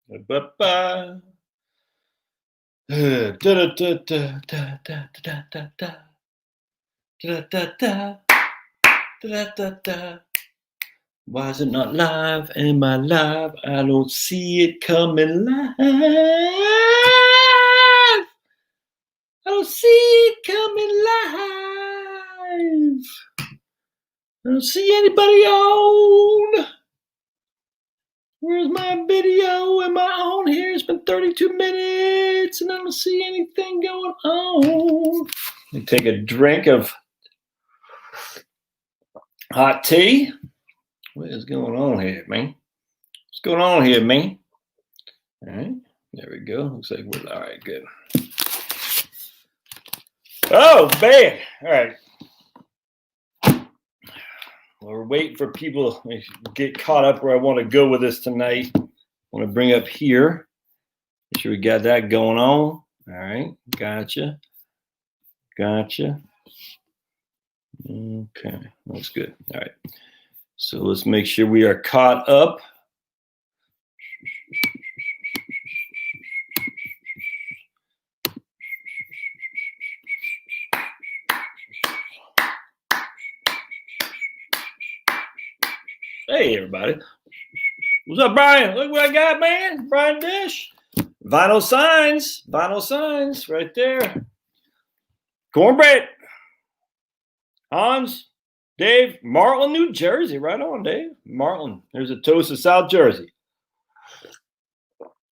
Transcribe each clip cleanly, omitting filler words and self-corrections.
Ba-ba. Da-da-da-da-da-da-da-da-da. Da-da-da-da. Da-da-da-da. Why is it not live in my live? I don't see it coming live. I don't see it coming live. I don't see anybody on. Where's my video? Am I on here? It's been 32 minutes and I don't see anything going on. Let me take a drink of hot tea. What is going on here, man? What's going on here, man? All right, there we go. Looks like we're all right. Good. Oh man! All right. Well, we're waiting for people to get caught up where I want to go with this tonight. I want to bring up here. Make sure we got that going on. All right, gotcha. Okay, that's good. All right. So let's make sure we are caught up. Hey, everybody. What's up, Brian? Look what I got, man. Brian Dish. Vinyl signs right there. Cornbread. Hans, Dave, Martland, New Jersey. Right on, Dave. Martland. There's a toast of South Jersey.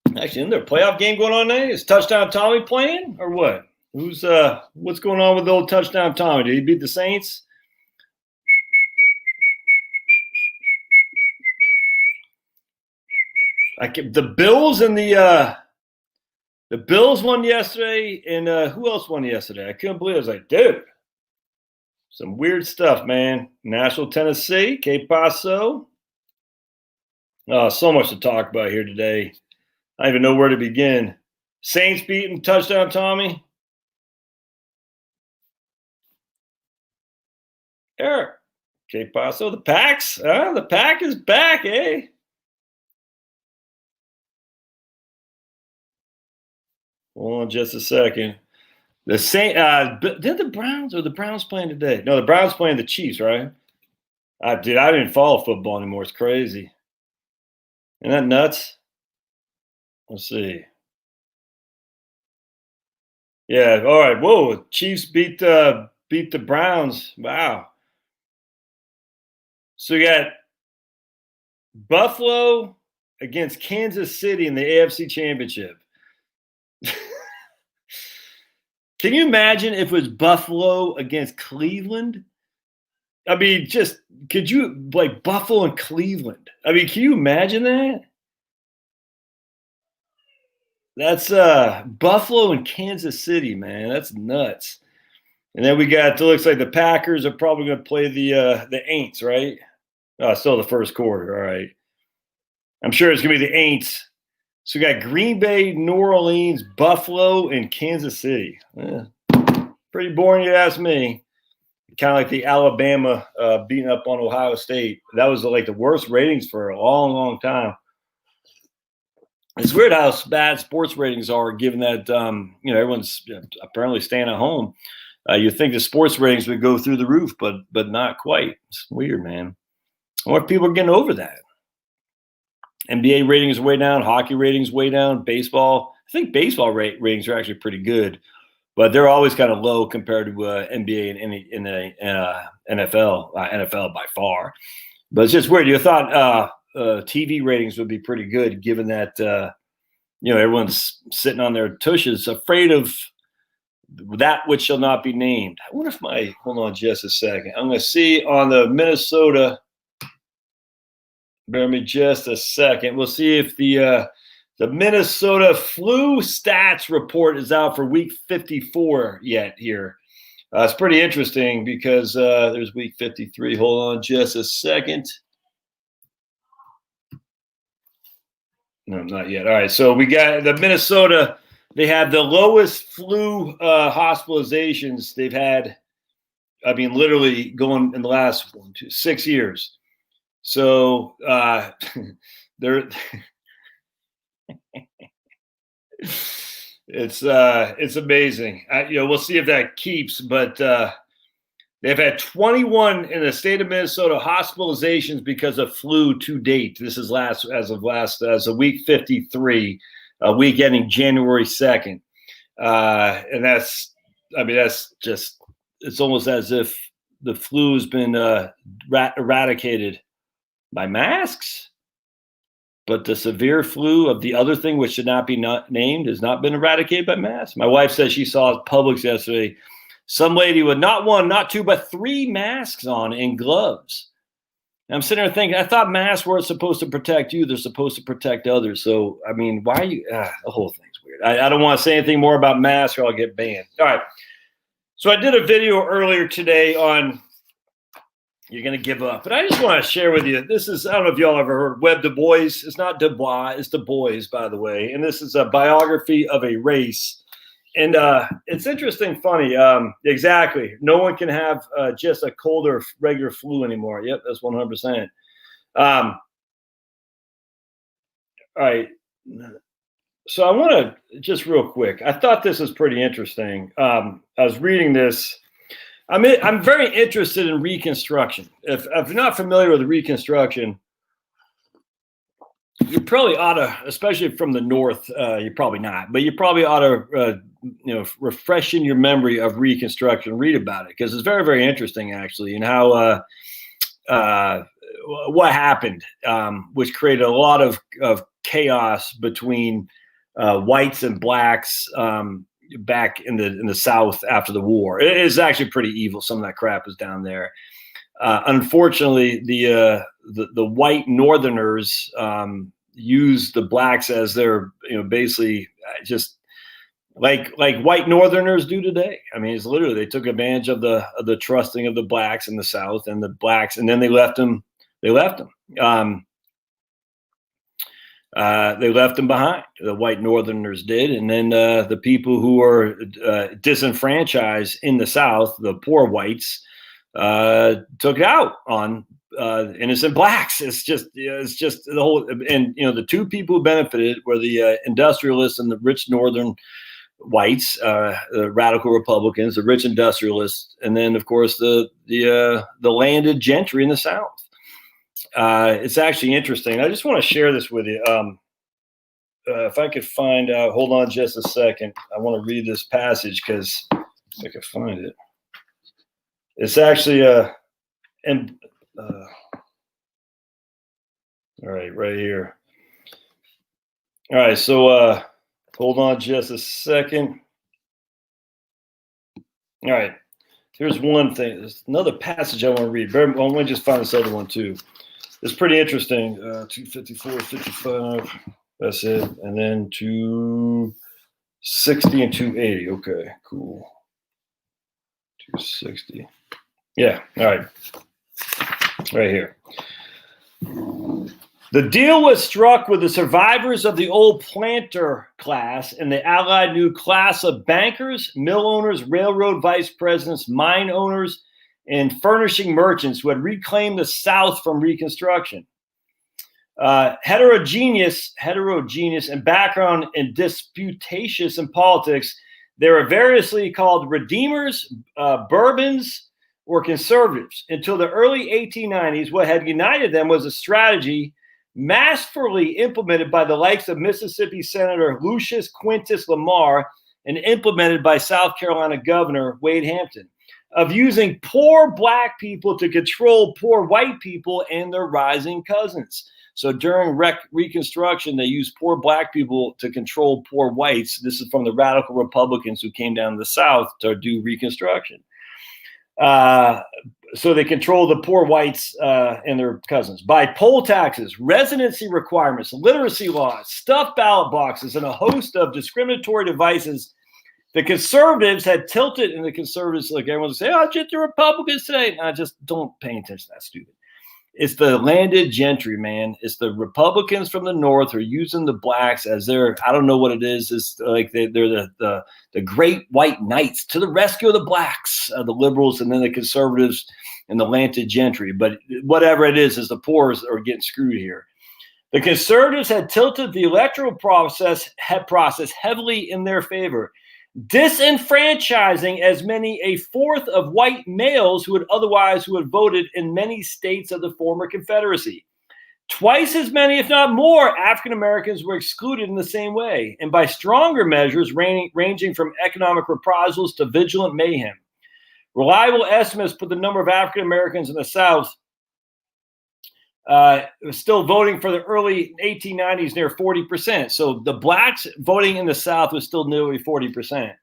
Actually, isn't there a playoff game going on today? Is Touchdown Tommy playing or what? What's going on with the old Touchdown Tommy? Did he beat the Saints? The Bills and the Bills won yesterday, and who else won yesterday? I couldn't believe it. I was like, dude, some weird stuff, man. Nashville, Tennessee, Que Paso. So much to talk about here today. I don't even know where to begin. Saints beating Touchdown Tommy. Eric, Que Paso, the Packs. The Pack is back, eh? Hold on just a second. The did the Browns playing today? No, the Browns playing the Chiefs, right? I didn't follow football anymore. It's crazy. Isn't that nuts? Let's see. Yeah, all right. Whoa, Chiefs beat the Browns. Wow. So you got Buffalo against Kansas City in the AFC Championship. Can you imagine if it was Buffalo against Cleveland? I mean, could you like Buffalo and Cleveland? I mean, can you imagine that? That's Buffalo and Kansas City, man. That's nuts. And then we got, it looks like the Packers are probably going to play the Aints, right? Still the first quarter. All right. I'm sure it's going to be the Aints. So we got Green Bay, New Orleans, Buffalo, and Kansas City. Pretty boring, you ask me. Kind of like the Alabama beating up on Ohio State. That was like the worst ratings for a long, long time. It's weird how bad sports ratings are, given that everyone's apparently staying at home. You think the sports ratings would go through the roof, but not quite. It's weird, man. I wonder if people are getting over that. NBA ratings are way down, hockey ratings way down, baseball. I think baseball ratings are actually pretty good, but they're always kind of low compared to NBA and NFL. NFL by far, but it's just weird. You thought TV ratings would be pretty good, given that everyone's sitting on their tushes, afraid of that which shall not be named. I wonder if hold on just a second. I'm going to see on the Minnesota. Bear me just a second. We'll see if the Minnesota flu stats report is out for week 54 yet here. It's pretty interesting because there's week 53. Hold on just a second. No, not yet. All right. So we got the Minnesota. They have the lowest flu hospitalizations they've had. I mean, literally going in the last 6 years. So they're It's amazing. We'll see if that keeps, but they've had 21 in the state of Minnesota hospitalizations because of flu to date. This is as of week 53, week ending January 2nd. And that's just, it's almost as if the flu has been eradicated by masks. But the severe flu of the other thing, which should not be named, has not been eradicated by masks. My wife says she saw at Publix yesterday some lady with not one, not two, but 3 masks on and gloves. And I'm sitting there thinking, I thought masks weren't supposed to protect you. They're supposed to protect others. So, I mean, why are you? The whole thing's weird. I don't want to say anything more about masks or I'll get banned. All right. So I did a video earlier today on you're going to give up. But I just want to share with you, this is, I don't know if y'all ever heard Web Du Bois. It's not Du Bois, it's Du Bois, by the way. And this is a biography of a race. And it's interesting, funny. Exactly. No one can have just a cold or regular flu anymore. Yep, that's 100%. All right. So I want to just real quick. I thought this was pretty interesting. I was reading this. I'm very interested in Reconstruction. If you're not familiar with Reconstruction, you probably ought to, especially from the North, you're probably not, but you probably ought to, refreshing your memory of Reconstruction, read about it, because it's very, very interesting, actually, and how what happened, which created a lot of chaos between whites and blacks back in the South after the war. It is actually pretty evil. Some of that crap is down there. Unfortunately, the white Northerners used the blacks as their, basically just like white Northerners do today. I mean, it's literally, they took advantage of the trusting of the blacks in the South and the blacks, and then they left them. They left them behind. The white Northerners did. And then the people who were disenfranchised in the South, the poor whites, took it out on innocent blacks. It's just the whole, and the two people who benefited were the industrialists and the rich Northern whites, the radical Republicans, the rich industrialists, and then of course the landed gentry in the South. It's actually interesting. I just want to share this with you. If I could find out, hold on just a second. I want to read this passage because if I could find it. It's actually all right here. All right, so hold on just a second. All right, here's one thing. There's another passage I want to read. I want to just find this other one too. It's pretty interesting. 254, 55. That's it. And then 260 and 280. Okay, cool. 260. Yeah. All right. Right here. The deal was struck with the survivors of the old planter class and the allied new class of bankers, mill owners, railroad vice presidents, mine owners, and furnishing merchants who had reclaimed the South from Reconstruction. Heterogeneous in background and disputatious in politics, they were variously called redeemers, bourbons, or conservatives. Until the early 1890s, what had united them was a strategy masterfully implemented by the likes of Mississippi Senator Lucius Quintus Lamar and implemented by South Carolina Governor Wade Hampton, of using poor black people to control poor white people and their rising cousins. So during Reconstruction, they used poor black people to control poor whites. This is from the radical Republicans who came down to the South to do Reconstruction. So they control the poor whites and their cousins by poll taxes, residency requirements, literacy laws, stuffed ballot boxes, and a host of discriminatory devices. The conservatives had tilted, and the conservatives, like everyone would say, "Oh, just the Republicans today." No, just don't pay attention to that, stupid. It's the landed gentry, man. It's the Republicans from the North who are using the blacks as their, I don't know what it is. It's like they're the great white knights to the rescue of the blacks, the liberals, and then the conservatives and the landed gentry. But whatever it is the poor are getting screwed here. The conservatives had tilted the electoral process heavily in their favor, disenfranchising as many a fourth of white males who had voted in many states of the former Confederacy. Twice as many, if not more, African Americans were excluded in the same way, and by stronger measures ranging from economic reprisals to vigilant mayhem. Reliable estimates put the number of African Americans in the South still voting for the early 1890s near 40%. So the blacks voting in the South was still nearly 40%.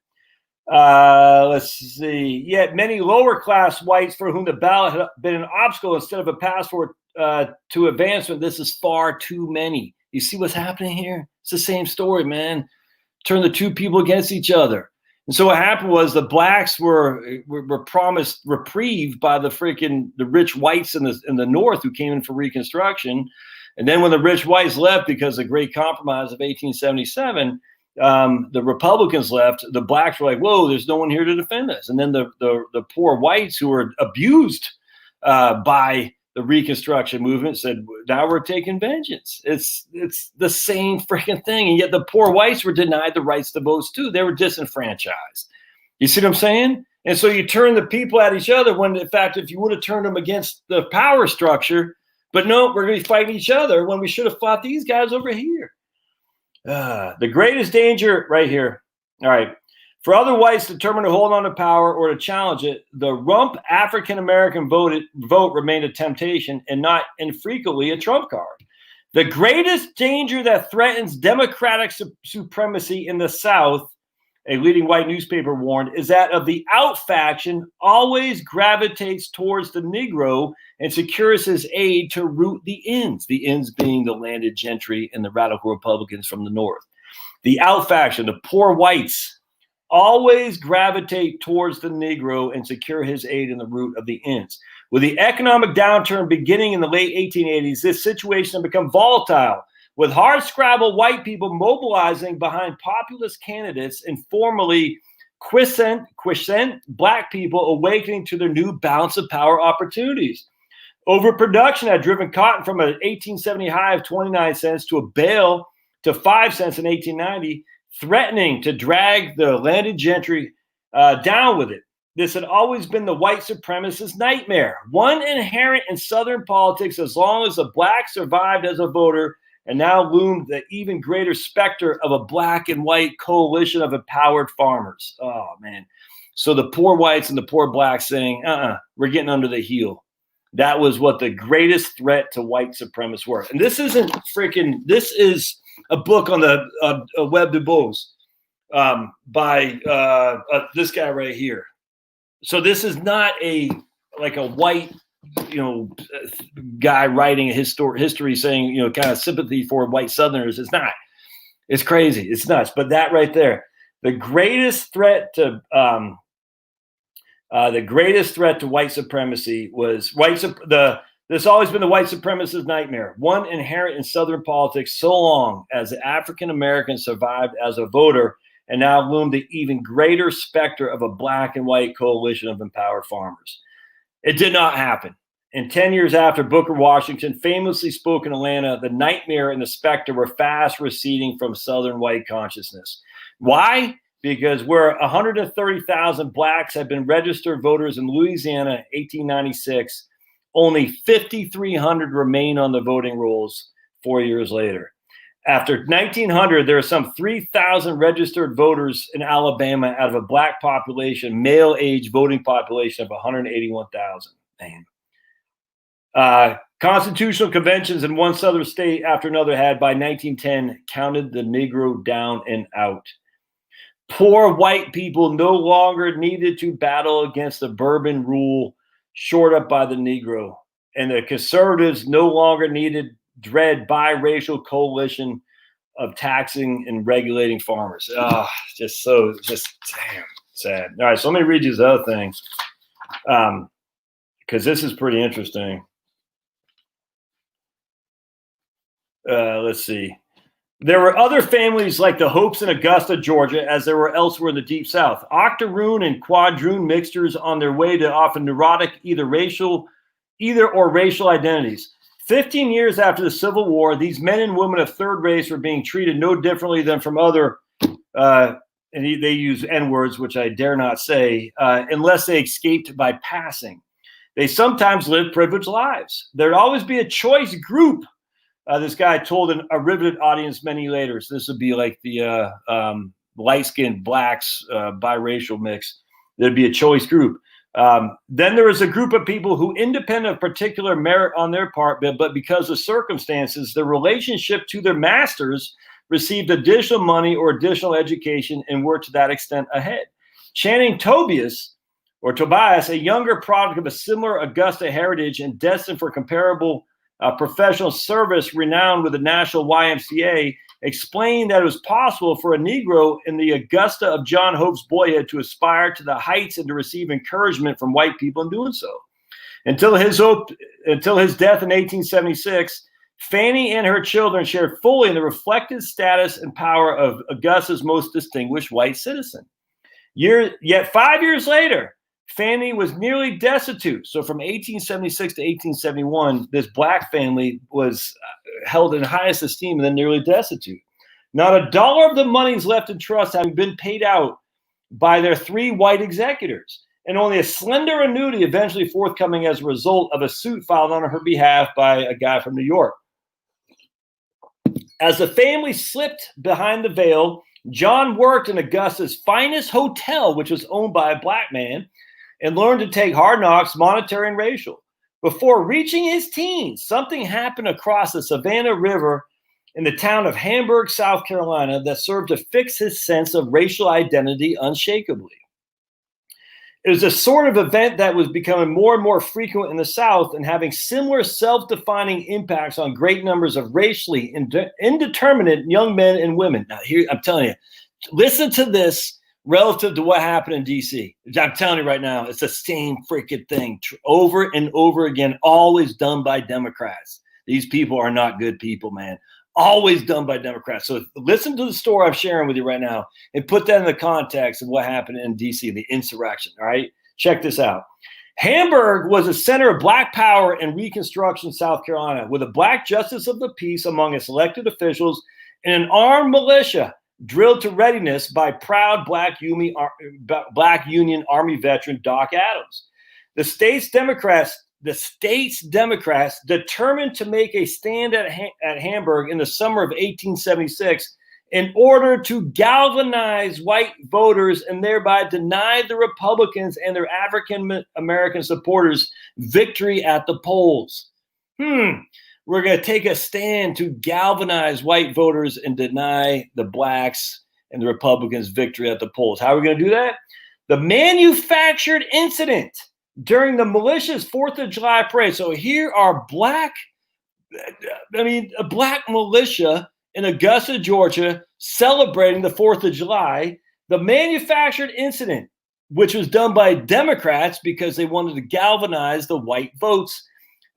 Let's see. Yet many lower class whites for whom the ballot had been an obstacle instead of a passport to advancement. This is far too many. You see what's happening here? It's the same story, man. Turn the two people against each other. And so what happened was the blacks were promised reprieve by the rich whites in the North who came in for Reconstruction. And then when the rich whites left because of the Great Compromise of 1877, the Republicans left, the blacks were like, whoa, there's no one here to defend us. And then the poor whites who were abused by the Reconstruction movement said, now we're taking vengeance. It's the same freaking thing. And yet the poor whites were denied the rights to vote too. They were disenfranchised. You see what I'm saying? And so you turn the people at each other when, in fact, if you would have turned them against the power structure, but no, we're going to be fighting each other when we should have fought these guys over here. The greatest danger right here. All right. For other whites determined to hold on to power or to challenge it, the rump African-American vote remained a temptation and not infrequently a trump card. The greatest danger that threatens democratic supremacy in the South, a leading white newspaper warned, is that of the out faction always gravitates towards the Negro and secures his aid to root the ins being the landed gentry and the radical Republicans from the North. The out faction, the poor whites, always gravitate towards the Negro and secure his aid in the root of the ins. With the economic downturn beginning in the late 1880s, this situation had become volatile, with hard-scrabble white people mobilizing behind populist candidates and formerly quiescent black people awakening to their new balance of power opportunities. Overproduction had driven cotton from an 1870 high of 29 cents to a bale to 5 cents in 1890, threatening to drag the landed gentry down with it. This had always been the white supremacist nightmare, one inherent in Southern politics as long as the black survived as a voter, and now loomed the even greater specter of a black and white coalition of empowered farmers. Oh, man. So the poor whites and the poor blacks saying, we're getting under the heel. That was what the greatest threat to white supremacists were. And this is a book on the Web du Beaux by this guy right here. So this is not like a white, guy writing a history saying, kind of sympathy for white Southerners. It's not. It's crazy. It's nuts. But that right there, the greatest threat to white supremacy was There's always been the white supremacist nightmare, one inherent in Southern politics so long as the African American survived as a voter and now loomed the even greater specter of a black and white coalition of empowered farmers. It did not happen. And 10 years after Booker Washington famously spoke in Atlanta, the nightmare and the specter were fast receding from Southern white consciousness. Why? Because where 130,000 blacks had been registered voters in Louisiana in 1896, only 5,300 remain on the voting rolls 4 years later. After 1900, there are some 3,000 registered voters in Alabama out of a black population, male age voting population of 181,000. Man. Constitutional conventions in one southern state after another had, by 1910, counted the Negro down and out. Poor white people no longer needed to battle against the Bourbon rule shored up by the Negro, and the conservatives no longer needed dread biracial coalition of taxing and regulating farmers. Just damn sad. All right, so let me read you this other thing, because this is pretty interesting. Let's see. There were other families like the Hopes in Augusta, Georgia, as there were elsewhere in the Deep South. Octoroon and quadroon mixtures on their way to often neurotic either or racial identities. 15 years after the Civil War, these men and women of third race were being treated no differently than from other, and they use N-words, which I dare not say, unless they escaped by passing. They sometimes lived privileged lives. There'd always be a choice group. This guy told a riveted audience many later. So this would be like the light-skinned blacks, biracial mix. There'd be a choice group. Then there was a group of people who, independent of particular merit on their part, but because of circumstances, the relationship to their masters received additional money or additional education and were to that extent ahead. Channing Tobias, a younger product of a similar Augusta heritage and destined for comparable professional service renowned with the National YMCA, explained that it was possible for a Negro in the Augusta of John Hope's boyhood to aspire to the heights and to receive encouragement from white people in doing so. Until his death in 1876, Fanny and her children shared fully in the reflected status and power of Augusta's most distinguished white citizen. Yet 5 years later, Fanny was nearly destitute. So from 1876 to 1871, this black family was held in highest esteem and then nearly destitute. Not a dollar of the monies left in trust having been paid out by their three white executors, and only a slender annuity eventually forthcoming as a result of a suit filed on her behalf by a guy from New York. As the family slipped behind the veil, John worked in Augusta's finest hotel, which was owned by a black man, and learned to take hard knocks, monetary and racial. Before reaching his teens, something happened across the Savannah River in the town of Hamburg, South Carolina, that served to fix his sense of racial identity unshakably. It was a sort of event that was becoming more and more frequent in the South and having similar self-defining impacts on great numbers of racially indeterminate young men and women. Now, here, I'm telling you, listen to this relative to what happened in D.C. I'm telling you right now, it's the same freaking thing over and over again, always done by Democrats. These people are not good people, man. Always done by Democrats. So listen to the story I'm sharing with you right now and put that in the context of what happened in D.C., the insurrection, all right? Check this out. Hamburg was a center of black power and Reconstruction, South Carolina, with a black justice of the peace among its elected officials and an armed militia drilled to readiness by proud Black Union Army veteran Doc Adams. The state's Democrats determined to make a stand at Hamburg in the summer of 1876 in order to galvanize white voters and thereby deny the Republicans and their African American supporters victory at the polls. We're going to take a stand to galvanize white voters and deny the blacks and the Republicans victory at the polls. How are we going to do that? The manufactured incident during the militia's 4th of July parade. So here are a black militia in Augusta, Georgia, celebrating the 4th of July. The manufactured incident, which was done by Democrats because they wanted to galvanize the white votes,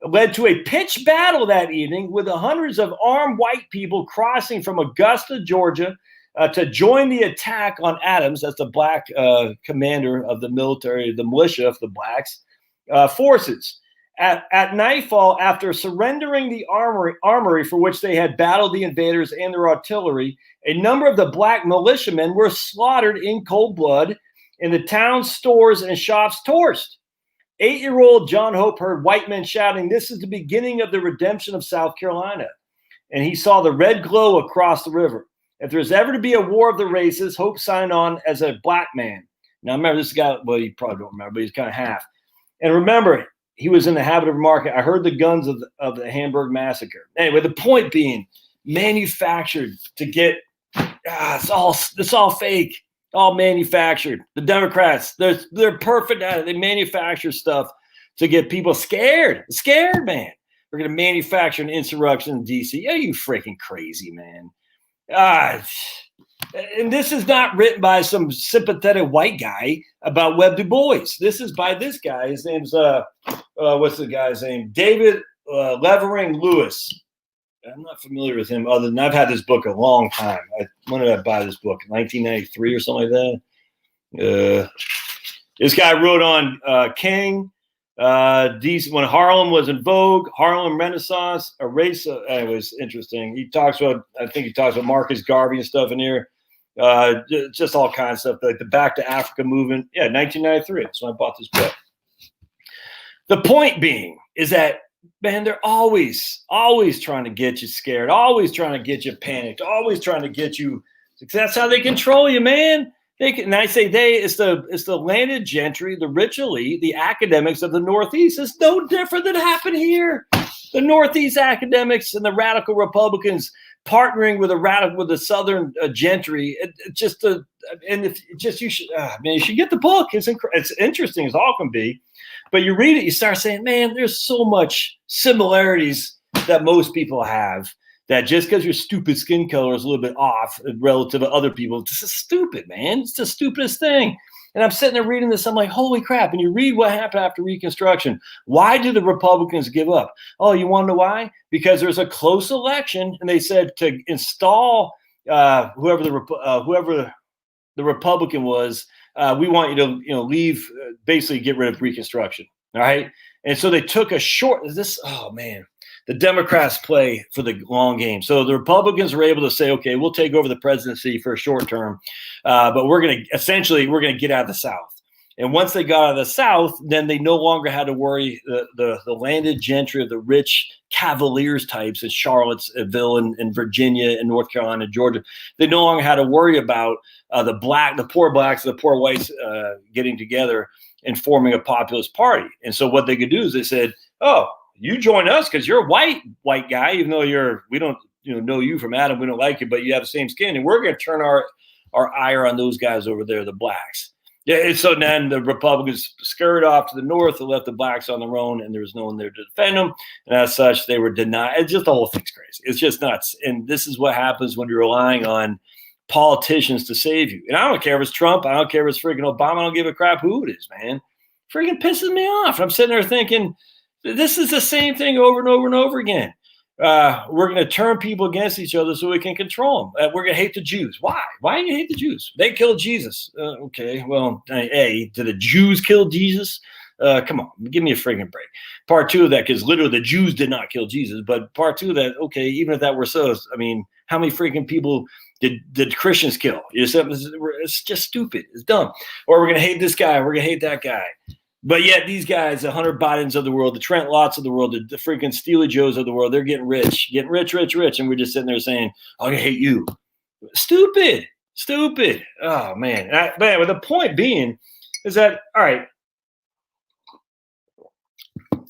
led to a pitched battle that evening with hundreds of armed white people crossing from Augusta, Georgia, to join the attack on Adams, that's the black commander of the military, the militia of the blacks, forces. At nightfall, after surrendering the armory for which they had battled the invaders and their artillery, a number of the black militiamen were slaughtered in cold blood and the town's stores and shops torched. 8-year-old John Hope heard white men shouting, "This is the beginning of the redemption of South Carolina." And he saw the red glow across the river. If there's ever to be a war of the races, Hope signed on as a black man. Now, remember this guy, well, you probably don't remember, but he's kind of half. And remember, he was in the habit of remarking, "I heard the guns of the Hamburg massacre." Anyway, the point being, manufactured to get, it's all fake, all manufactured. The Democrats, they're perfect at it. They manufacture stuff to get people scared, man. We're going to manufacture an insurrection in D.C. Are you freaking crazy, man? And this is not written by some sympathetic white guy about Webb Du Bois. This is by this guy. His name's, what's the guy's name? David Levering Lewis. I'm not familiar with him other than I've had this book a long time. When did I buy this book? 1993 or something like that? This guy wrote on King, Decent when Harlem was in vogue, Harlem Renaissance, a race. It was interesting. He talks about, I think he talks about Marcus Garvey and stuff in here. Just all kinds of stuff, like the Back to Africa movement. Yeah, 1993. That's when I bought this book. The point being is that, man, they're always trying to get you scared, always trying to get you panicked, always trying to get you. That's how they control you, man. They can, and I say they, it's the landed gentry, the rich elite, the academics of the Northeast. It's no different than happened here. The Northeast academics and the radical Republicans partnering with the Southern gentry. You should, man, you should get the book. It's interesting as all can be, but you read it, you start saying, man, there's so much similarities that most people have. That just because your stupid skin color is a little bit off relative to other people, this is stupid, man. It's the stupidest thing. And I'm sitting there reading this. I'm like, holy crap. And you read what happened after Reconstruction. Why did the Republicans give up? Oh, you want to know why? Because there's a close election, and they said to install whoever the Republican was. We want you to leave, basically get rid of Reconstruction. All right. And so they took the Democrats play for the long game. So the Republicans were able to say, okay, we'll take over the presidency for a short term, but we're going to get out of the South. And once they got out of the South, then they no longer had to worry the landed gentry of the rich Cavaliers types in Charlottesville and Virginia and North Carolina and Georgia. They no longer had to worry about the poor blacks, the poor whites getting together and forming a populist party. And so what they could do is they said, oh, you join us because you're a white guy, even though we don't know you from Adam, we don't like you, but you have the same skin, and we're going to turn our ire on those guys over there, the blacks. Yeah, and so then the Republicans scurried off to the north and left the blacks on their own, and there was no one there to defend them, and as such, they were denied. It's just the whole thing's crazy. It's just nuts, and this is what happens when you're relying on politicians to save you. And I don't care if it's Trump, I don't care if it's freaking Obama, I don't give a crap who it is, man. Freaking pisses me off. And I'm sitting there thinking, this is the same thing over and over and over again. We're going to turn people against each other so we can control them. We're going to hate the Jews. Why? Why do you hate the Jews? They killed Jesus. Okay, well, did the Jews kill Jesus? Come on, give me a friggin' break. Part two of that, because literally the Jews did not kill Jesus. But part two of that, okay, even if that were so, I mean, how many freaking people did Christians kill? It's just stupid. It's dumb. Or we're going to hate this guy. We're going to hate that guy. But yet these guys, the Hunter Bidens of the world, the Trent Lotts of the world, the freaking Steely Joes of the world, they're getting rich. And we're just sitting there saying, oh, I hate you. Stupid. Oh, man. But the point being is that, all right,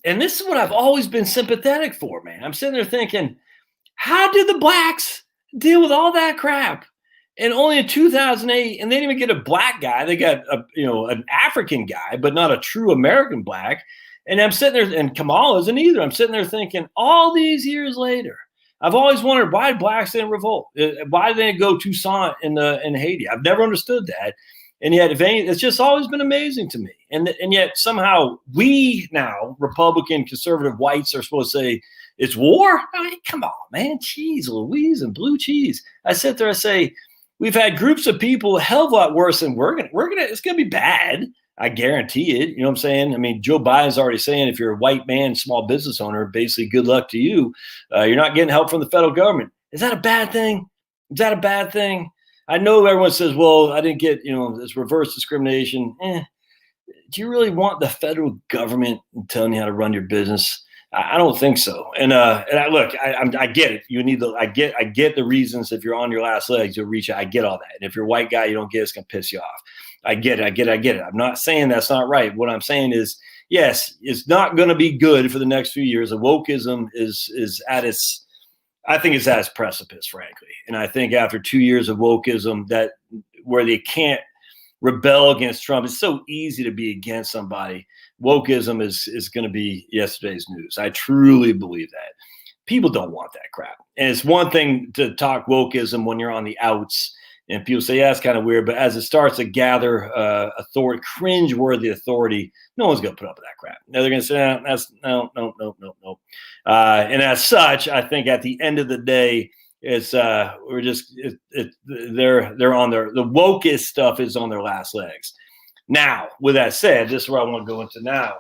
and this is what I've always been sympathetic for, man. I'm sitting there thinking, how did the blacks deal with all that crap? And only in 2008, and they didn't even get a black guy. They got an African guy, but not a true American black. And I'm sitting there, and Kamala isn't either. I'm sitting there thinking, all these years later, I've always wondered why blacks didn't revolt. Why did they go Toussaint in Haiti? I've never understood that. And yet, it's just always been amazing to me. And yet somehow we now, Republican, conservative whites, are supposed to say it's war. I mean, come on, man, cheese, Louise, and blue cheese. I sit there, I say, we've had groups of people a hell of a lot worse than it's gonna be bad. I guarantee it. You know what I'm saying? I mean, Joe Biden's already saying if you're a white man, small business owner, basically good luck to you. You're not getting help from the federal government. Is that a bad thing? I know everyone says, well, I didn't get, this reverse discrimination. Do you really want the federal government telling you how to run your business? I don't think so. And I get it. I get the reasons. If you're on your last legs, you'll reach out. I get all that. And if you're a white guy, you don't get it, it's gonna piss you off. I get it. I'm not saying that's not right. What I'm saying is, yes, it's not going to be good for the next few years. The wokeism is at its, I think it's at its precipice, frankly. And I think after 2 years of wokeism, that where they can't rebel against Trump, it's so easy to be against somebody. Wokeism is going to be yesterday's news. I truly believe that. People don't want that crap. And it's one thing to talk wokeism when you're on the outs and people say, yeah, it's kind of weird. But as it starts to gather authority, cringe-worthy authority, no one's going to put up with that crap. Now they're going to say, no. And as such, I think at the end of the day, it's the wokest stuff is on their last legs. Now, with that said, this is where I want to go into now.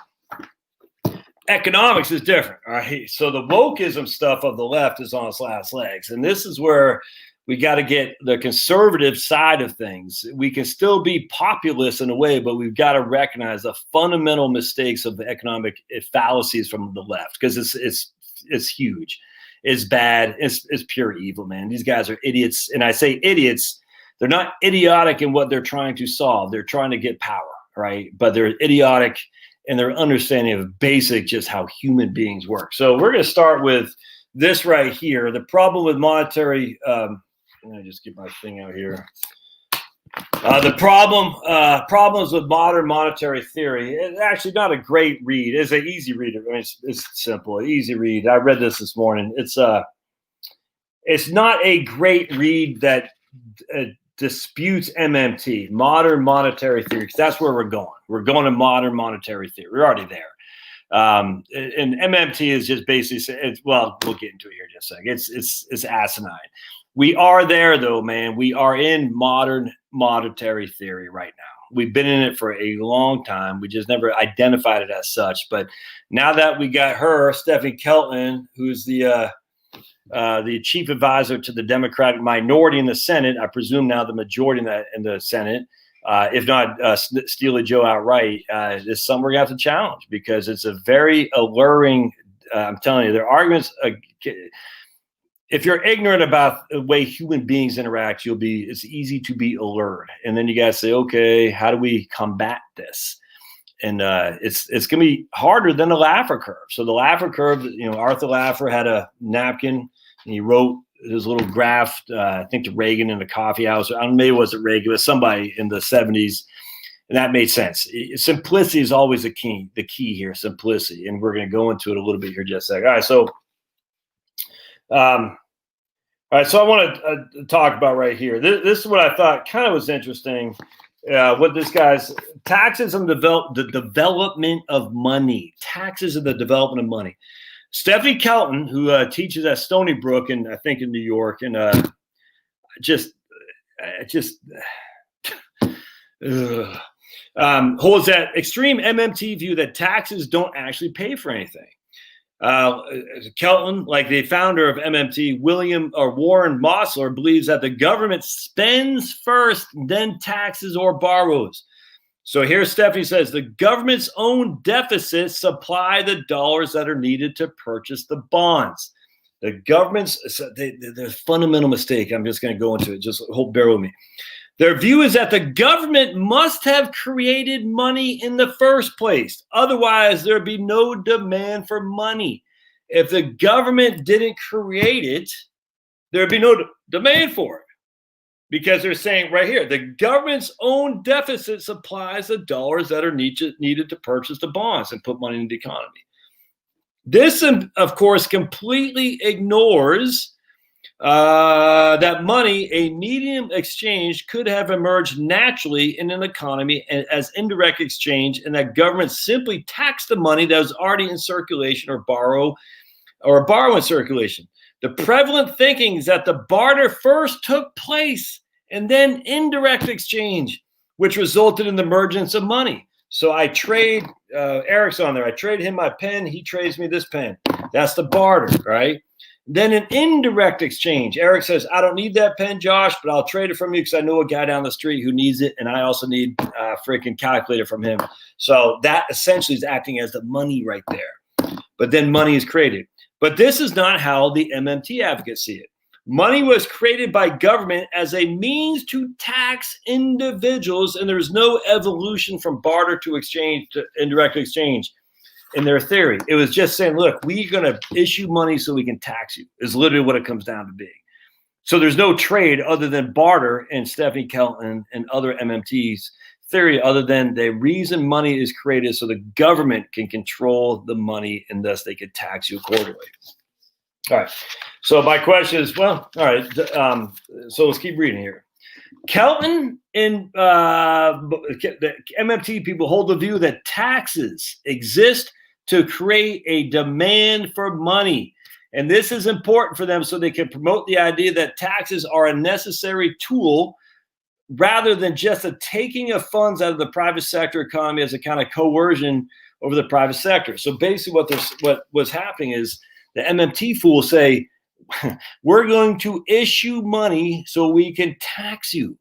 economics is different. All right. So the wokeism stuff of the left is on its last legs. And this is where we got to get the conservative side of things. We can still be populist in a way, but we've got to recognize the fundamental mistakes of the economic fallacies from the left, because it's huge. It's bad. It's pure evil, man. These guys are idiots. And I say idiots, they're not idiotic in what they're trying to solve. They're trying to get power, right? But they're idiotic in their understanding of basic, just how human beings work. So we're going to start with this right here. The problem with monetary, let me just get my thing out here. The problems with modern monetary theory. It's actually not a great read. It's an easy read. I mean, it's simple, easy read. I read this morning. It's not a great read that disputes MMT, modern monetary theory, because that's where we're going. We're going to modern monetary theory. We're already there. And MMT is just basically, well, we'll get into it here in just a second. It's asinine. We are there, though, man. We are in modern monetary theory right now. We've been in it for a long time. We just never identified it as such. But now that we got her, Stephanie Kelton, who's the chief advisor to the Democratic minority in the Senate, I presume now the majority in the Senate, if not Steely Joe outright, is something we're going to have to challenge, because it's a very alluring, I'm telling you, their arguments, if you're ignorant about the way human beings interact, it's easy to be allured. And then you got to say, okay, how do we combat this? And it's going to be harder than the Laffer curve. So the Laffer curve, Arthur Laffer had a napkin and he wrote his little graph, I think to Reagan in the coffee house. I don't know, maybe it wasn't Reagan, it was somebody in the 70s. And that made sense. Simplicity is always the key here, simplicity. And we're going to go into it a little bit here just a second. All right, so I want to talk about right here. This is what I thought kind of was interesting. What this guy's taxes on the development of money. Taxes and the development of money. Stephanie Kelton, who teaches at Stony Brook, and I think in New York, and holds that extreme MMT view that taxes don't actually pay for anything. Kelton, like the founder of MMT, Warren Mosler, believes that the government spends first, then taxes or borrows. So here Stephanie says the government's own deficits supply the dollars that are needed to purchase the bonds. The government's the fundamental mistake. I'm just going to go into it. Just bear with me. Their view is that the government must have created money in the first place. Otherwise, there'd be no demand for money. If the government didn't create it, there'd be no demand for it. Because they're saying right here, the government's own deficit supplies the dollars that are needed to purchase the bonds and put money in the economy. This, of course, completely ignores that money, a medium exchange, could have emerged naturally in an economy as indirect exchange, and that government simply tax the money that was already in circulation or borrow in circulation. The prevalent thinking is that the barter first took place and then indirect exchange, which resulted in the emergence of money. So I trade, Eric's on there, I trade him my pen, he trades me this pen. That's the barter, right? Then an indirect exchange. Eric says, I don't need that pen, Josh, but I'll trade it from you because I know a guy down the street who needs it, and I also need a freaking calculator from him. So that essentially is acting as the money right there. But then money is created. But this is not how the MMT advocates see it. Money was created by government as a means to tax individuals, and there's no evolution from barter to exchange to indirect exchange in their theory. It was just saying, look, we're going to issue money so we can tax you, is literally what it comes down to being. So there's no trade other than barter in Stephanie Kelton and other MMT's theory, other than the reason money is created so the government can control the money and thus they could tax you accordingly. All right. So my question is, well, all right. So let's keep reading here. Kelton and the MMT people hold the view that taxes exist to create a demand for money. And this is important for them so they can promote the idea that taxes are a necessary tool rather than just a taking of funds out of the private sector economy as a kind of coercion over the private sector. So basically what was happening is the MMT fools say, we're going to issue money so we can tax you.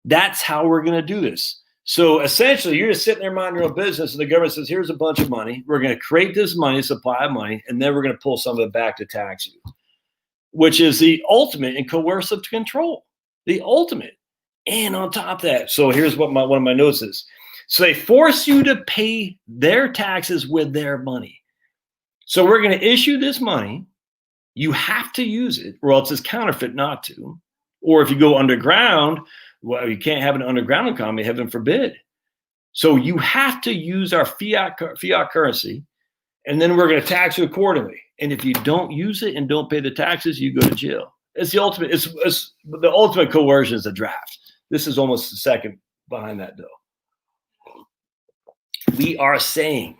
That's how we're going to do this. So essentially, you're just sitting there minding your own business, and the government says, here's a bunch of money. We're going to create this money, supply of money, and then we're going to pull some of it back to tax you, which is the ultimate in coercive control, the ultimate. And on top of that, so here's what one of my notes is. So they force you to pay their taxes with their money. So we're going to issue this money. You have to use it, or else it's counterfeit not to. Or if you go underground, well, you can't have an underground economy, heaven forbid. So you have to use our fiat currency, and then we're going to tax you accordingly. And if you don't use it and don't pay the taxes, you go to jail. It's the ultimate. It's the ultimate coercion is the draft. This is almost the second behind that, though. We are saying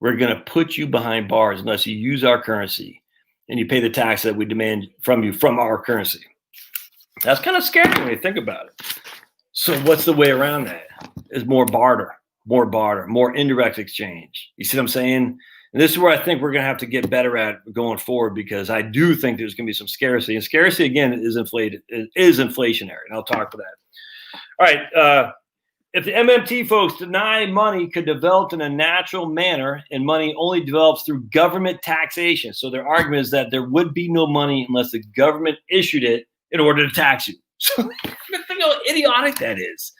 we're going to put you behind bars unless you use our currency and you pay the tax that we demand from you from our currency. That's kind of scary when you think about it. So what's the way around that? Is more barter, more indirect exchange. You see what I'm saying? And this is where I think we're going to have to get better at going forward, because I do think there's going to be some scarcity. And scarcity, again, is inflated. It is inflationary. And I'll talk about that. All right. If the MMT folks deny money could develop in a natural manner, and money only develops through government taxation. So their argument is that there would be no money unless the government issued it in order to tax you. So think how idiotic that is.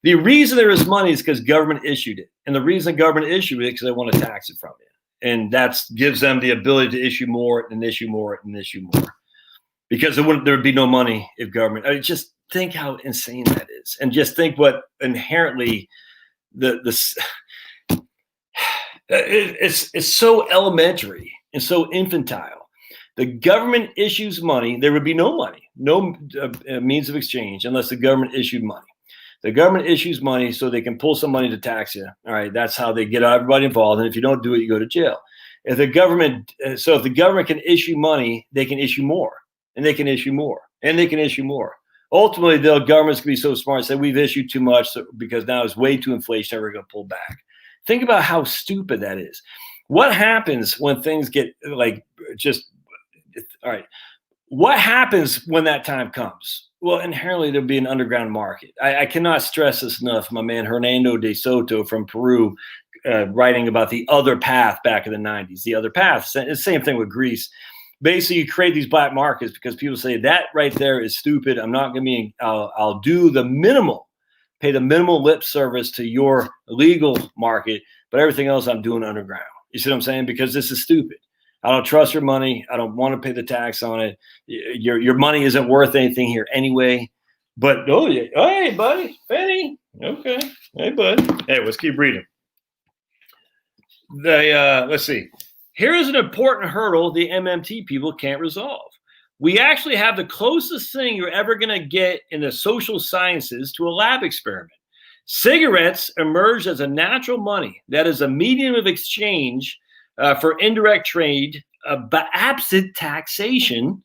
The reason there is money is because government issued it. And the reason government issued it is because they want to tax it from you. And that gives them the ability to issue more and issue more and issue more. Because there would be no money if government, just think how insane that is. And just think what inherently it's so elementary and so infantile. The government issues money. There would be no money, no means of exchange unless the government issued money. The government issues money so they can pull some money to tax you. All right, that's how they get everybody involved. And if you don't do it, you go to jail. If the government can issue money, they can issue more, and they can issue more, and they can issue more. Ultimately, the government's going to be so smart and say, we've issued too much because now it's way too inflationary, we're going to pull back. Think about how stupid that is. What happens when things get all right. What happens when that time comes? Well, inherently, there'll be an underground market. I cannot stress this enough. My man, Hernando de Soto from Peru, writing about the other path back in the 90s. The other path, it's the same thing with Greece. Basically, you create these black markets because people say that right there is stupid. I'm not going to be, I'll do the minimal, pay the minimal lip service to your legal market, but everything else I'm doing underground. You see what I'm saying? Because this is stupid. I don't trust your money. I don't want to pay the tax on it. Your money isn't worth anything here anyway. But, oh, yeah. Oh, hey, buddy. Penny. Okay. Hey, bud. Hey, let's keep reading. Let's see. Here is an important hurdle the MMT people can't resolve. We actually have the closest thing you're ever going to get in the social sciences to a lab experiment. Cigarettes emerged as a natural money, that is a medium of exchange for indirect trade, but absent taxation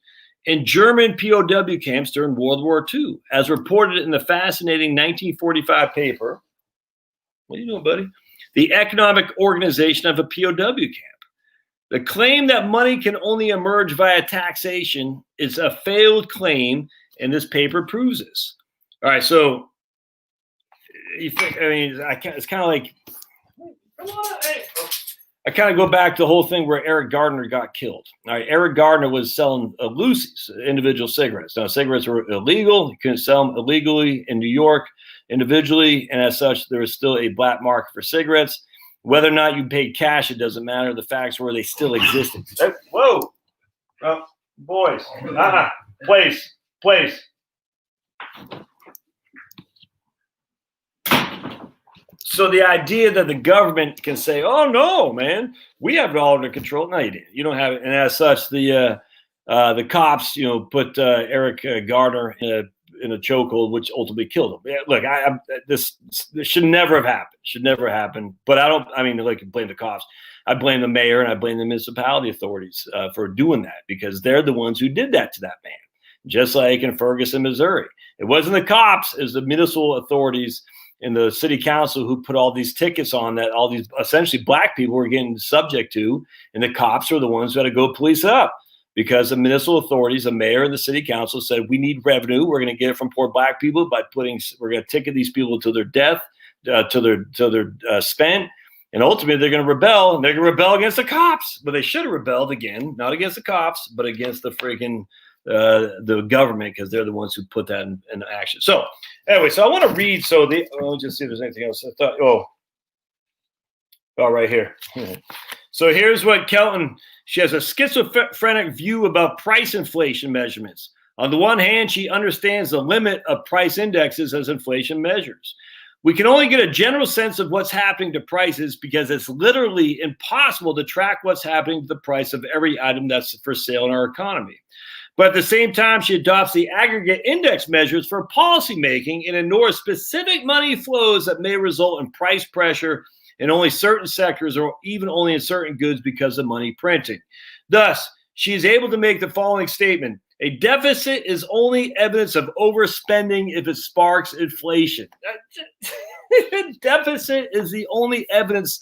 in German POW camps during World War II, as reported in the fascinating 1945 paper. What are you doing, buddy? The Economic Organization of a POW Camp. The claim that money can only emerge via taxation is a failed claim, and this paper proves this. All right, so you think, it's kind of like, come on, hey. I kind of go back to the whole thing where Eric Gardner got killed. All right, Eric Gardner was selling Lucy's, individual cigarettes. Now, cigarettes were illegal. You couldn't sell them illegally in New York individually, and as such, there was still a black market for cigarettes. Whether or not you paid cash, it doesn't matter. The facts were they still existed. Whoa. Oh, boys. Place. So the idea that the government can say, oh, no, man, we have it all under control. No, you didn't. You don't have it. And as such, the cops, put Eric Gardner in a chokehold, which ultimately killed him. Yeah, look, this should never have happened. Should never happen. But I blame the cops. I blame the mayor and I blame the municipality authorities for doing that, because they're the ones who did that to that man. Just like in Ferguson, Missouri. It wasn't the cops, it was the municipal authorities in the city council who put all these tickets on that all these essentially black people were getting subject to, and the cops are the ones who had to go police it up because the municipal authorities, the mayor and the city council said, we need revenue. We're going to get it from poor black people we're going to ticket these people to their death, till they're spent. And ultimately they're going to rebel, and they're going to rebel against the cops. But they should have rebelled again, not against the cops, but against the freaking the government, because they're the ones who put that in action. So anyway, so I want to read. So let me just see if there's anything else. I thought, right here. So here's what Kelton, she has a schizophrenic view about price inflation measurements. On the one hand, she understands the limit of price indexes as inflation measures. We can only get a general sense of what's happening to prices because it's literally impossible to track what's happening to the price of every item that's for sale in our economy. But at the same time, she adopts the aggregate index measures for policymaking and ignores specific money flows that may result in price pressure in only certain sectors or even only in certain goods because of money printing. Thus, she is able to make the following statement: a deficit is only evidence of overspending if it sparks inflation. A deficit is the only evidence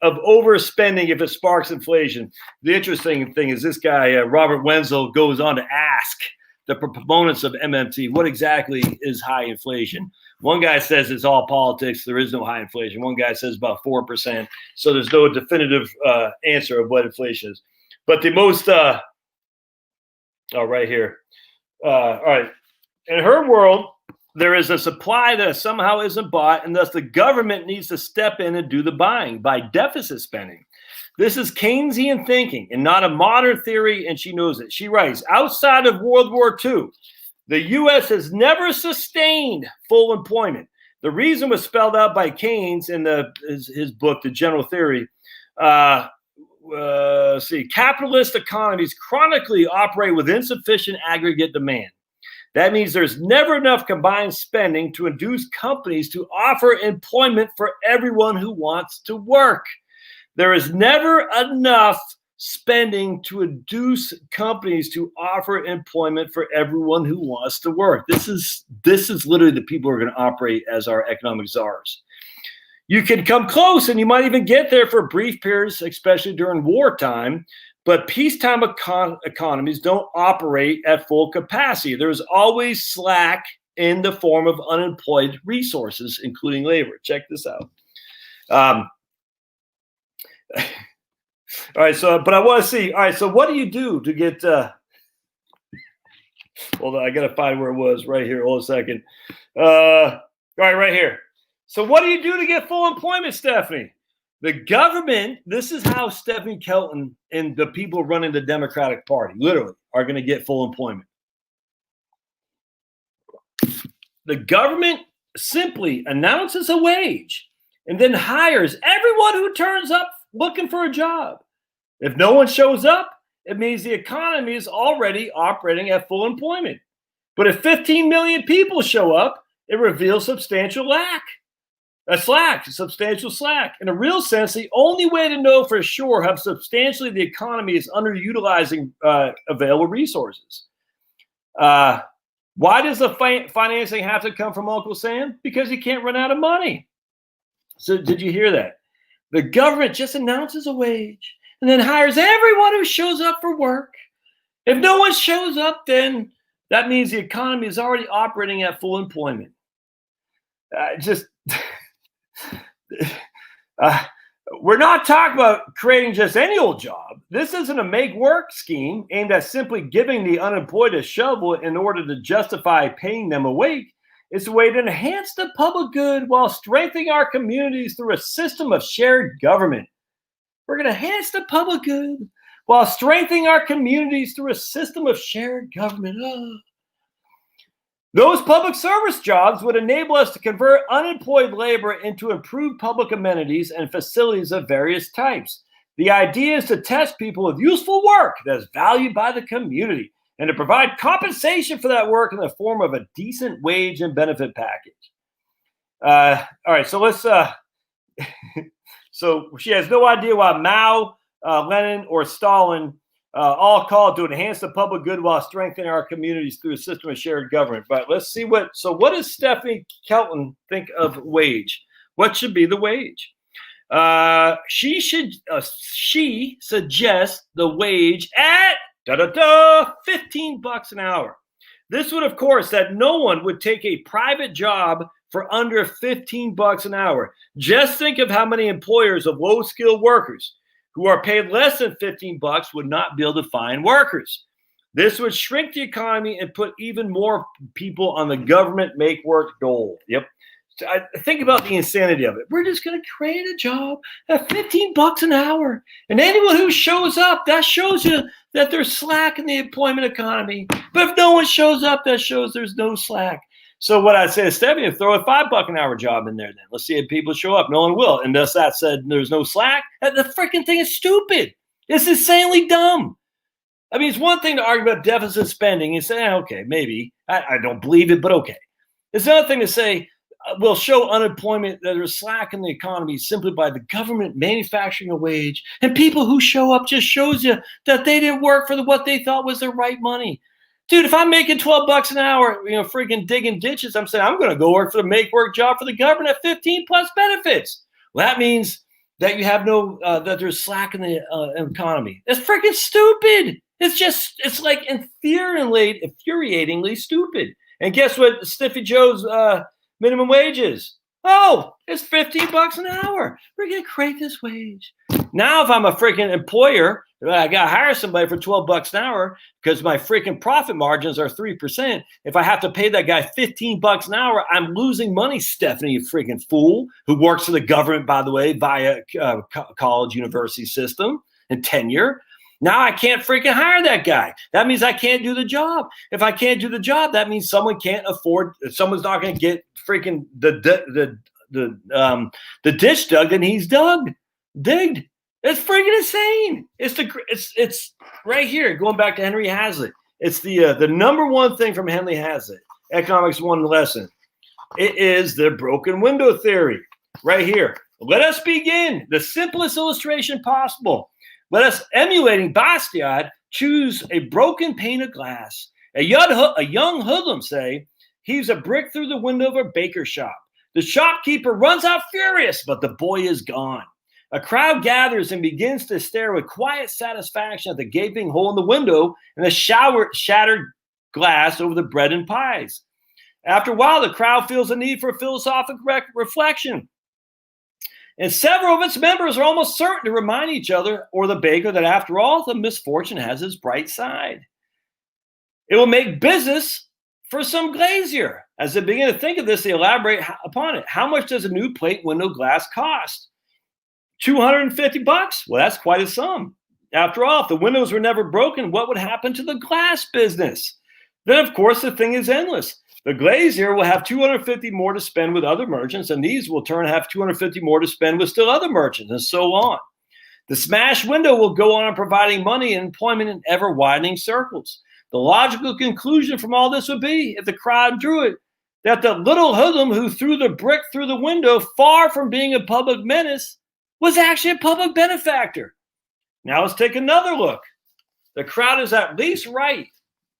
of overspending if it sparks inflation. The interesting thing is this guy, Robert Wenzel, goes on to ask the proponents of MMT, what exactly is high inflation? One guy says it's all politics. There is no high inflation. One guy says about 4%. So there's no definitive answer of what inflation is. But the most, right here. All right. In her world, there is a supply that somehow isn't bought, and thus the government needs to step in and do the buying by deficit spending. This is Keynesian thinking and not a modern theory, and she knows it. She writes, outside of World War II, the U.S. has never sustained full employment. The reason was spelled out by Keynes in his book, The General Theory. Capitalist economies chronically operate with insufficient aggregate demand. That means there's never enough combined spending to induce companies to offer employment for everyone who wants to work. There is never enough spending to induce companies to offer employment for everyone who wants to work. This is literally the people who are going to operate as our economic czars. You can come close, and you might even get there for brief periods, especially during wartime. But peacetime economies don't operate at full capacity. There's always slack in the form of unemployed resources, including labor. Check this out. All right, so, but I want to see, all right, so what do you do to get, hold on, I got to find where it was right here. Hold a second. All right here. So what do you do to get full employment, Stephanie? The government, this is how Stephanie Kelton and the people running the Democratic Party literally are going to get full employment. The government simply announces a wage and then hires everyone who turns up looking for a job. If no one shows up, it means the economy is already operating at full employment. But if 15 million people show up, it reveals substantial substantial slack. In a real sense, the only way to know for sure how substantially the economy is underutilizing available resources. Why does the financing have to come from Uncle Sam? Because he can't run out of money. So did you hear that? The government just announces a wage and then hires everyone who shows up for work. If no one shows up, then that means the economy is already operating at full employment. We're not talking about creating just any old job. This isn't a make work scheme aimed at simply giving the unemployed a shovel in order to justify paying them a wage. It's a way to enhance the public good while strengthening our communities through a system of shared government. We're going to enhance the public good while strengthening our communities through a system of shared government. Those public service jobs would enable us to convert unemployed labor into improved public amenities and facilities of various types. The idea is to test people with useful work that is valued by the community and to provide compensation for that work in the form of a decent wage and benefit package. All right, so let's. So she has no idea why Mao, Lenin, or Stalin all called to enhance the public good while strengthening our communities through a system of shared government. But let's see what does Stephanie Kelton think of wage? What should be the wage? She suggests the wage at $15 an hour. This would, of course, that no one would take a private job for under $15 an hour. Just think of how many employers of low-skilled workers who are paid less than $15 would not be able to find workers. This would shrink the economy and put even more people on the government make work dole. Yep. Think about the insanity of it. We're just going to create a job at $15 an hour. And anyone who shows up, that shows you that there's slack in the employment economy. But if no one shows up, that shows there's no slack. So what I say to Stephanie, throw a $5 an hour job in there then. Let's see if people show up. No one will. And thus that said there's no slack. The freaking thing is stupid. It's insanely dumb. I mean, it's one thing to argue about deficit spending and say, okay, maybe. I don't believe it, but okay. It's another thing to say, we'll show unemployment, that there's slack in the economy simply by the government manufacturing a wage. And people who show up just shows you that they didn't work for what they thought was the right money. Dude, if I'm making $12 an hour, freaking digging ditches, I'm saying I'm going to go work for the make work job for the government at 15 plus benefits. Well, that means that you have that there's slack in the economy. That's freaking stupid. It's like infuriatingly stupid. And guess what Stiffy Joe's minimum wage is? Oh, it's $15 an hour. We're going to create this wage. Now, if I'm a freaking employer, I got to hire somebody for $12 an hour because my freaking profit margins are 3%. If I have to pay that guy $15 an hour, I'm losing money, Stephanie, you freaking fool, who works for the government, by the way, via college university system and tenure. Now I can't freaking hire that guy. That means I can't do the job. If I can't do the job, that means someone's not going to get freaking the ditch dug, and he's digged. It's freaking insane. It's right here. Going back to Henry Hazlitt, it's the number one thing from Henry Hazlitt, Economics 1 lesson. It is the broken window theory. Right here. Let us begin. The simplest illustration possible. Let us, emulating Bastiat, choose a broken pane of glass. A young hoodlum, say, heaves a brick through the window of a baker's shop. The shopkeeper runs out furious, but the boy is gone. A crowd gathers and begins to stare with quiet satisfaction at the gaping hole in the window and the shattered glass over the bread and pies. After a while, the crowd feels a need for philosophical reflection. And several of its members are almost certain to remind each other or the baker that, after all, the misfortune has its bright side. It will make business for some glazier. As they begin to think of this, they elaborate upon it. How much does a new plate window glass cost? $250? Well, that's quite a sum. After all, if the windows were never broken, what would happen to the glass business? Then, of course, the thing is endless. The glazier will have $250 more to spend with other merchants, and these will turn have $250 more to spend with still other merchants, and so on. The smashed window will go on providing money and employment in ever-widening circles. The logical conclusion from all this would be, if the crowd drew it, that the little hoodlum who threw the brick through the window, far from being a public menace, was actually a public benefactor. Now let's take another look. The crowd is at least right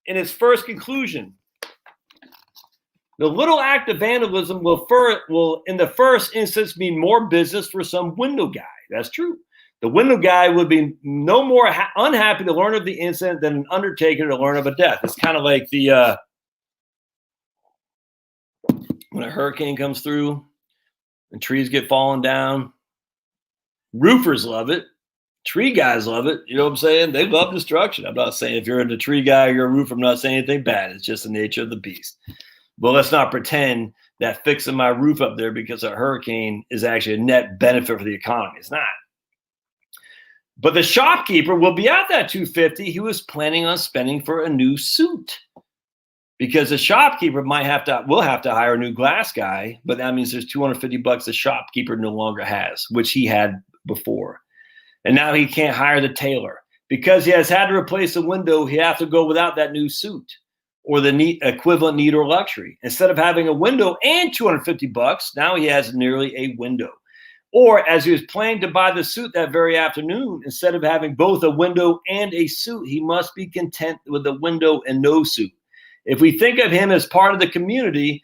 in its first conclusion. The little act of vandalism will, in the first instance, mean more business for some window guy. That's true. The window guy would be no more unhappy to learn of the incident than an undertaker to learn of a death. It's kind of like when a hurricane comes through and trees get falling down. Roofers love it. Tree guys love it. You know what I'm saying? They love destruction. I'm not saying if you're a tree guy or you're a roofer, I'm not saying anything bad. It's just the nature of the beast. But let's not pretend that fixing my roof up there because of a hurricane is actually a net benefit for the economy. It's not. But the shopkeeper will be out that $250 he was planning on spending for a new suit. Because the shopkeeper will have to hire a new glass guy, but that means there's $250 the shopkeeper no longer has, which he had before. And now he can't hire the tailor. Because he has had to replace the window, he has to go without that new suit or the equivalent need or luxury. Instead of having a window and $250, now he has nearly a window. Or as he was planning to buy the suit that very afternoon, instead of having both a window and a suit, he must be content with a window and no suit. If we think of him as part of the community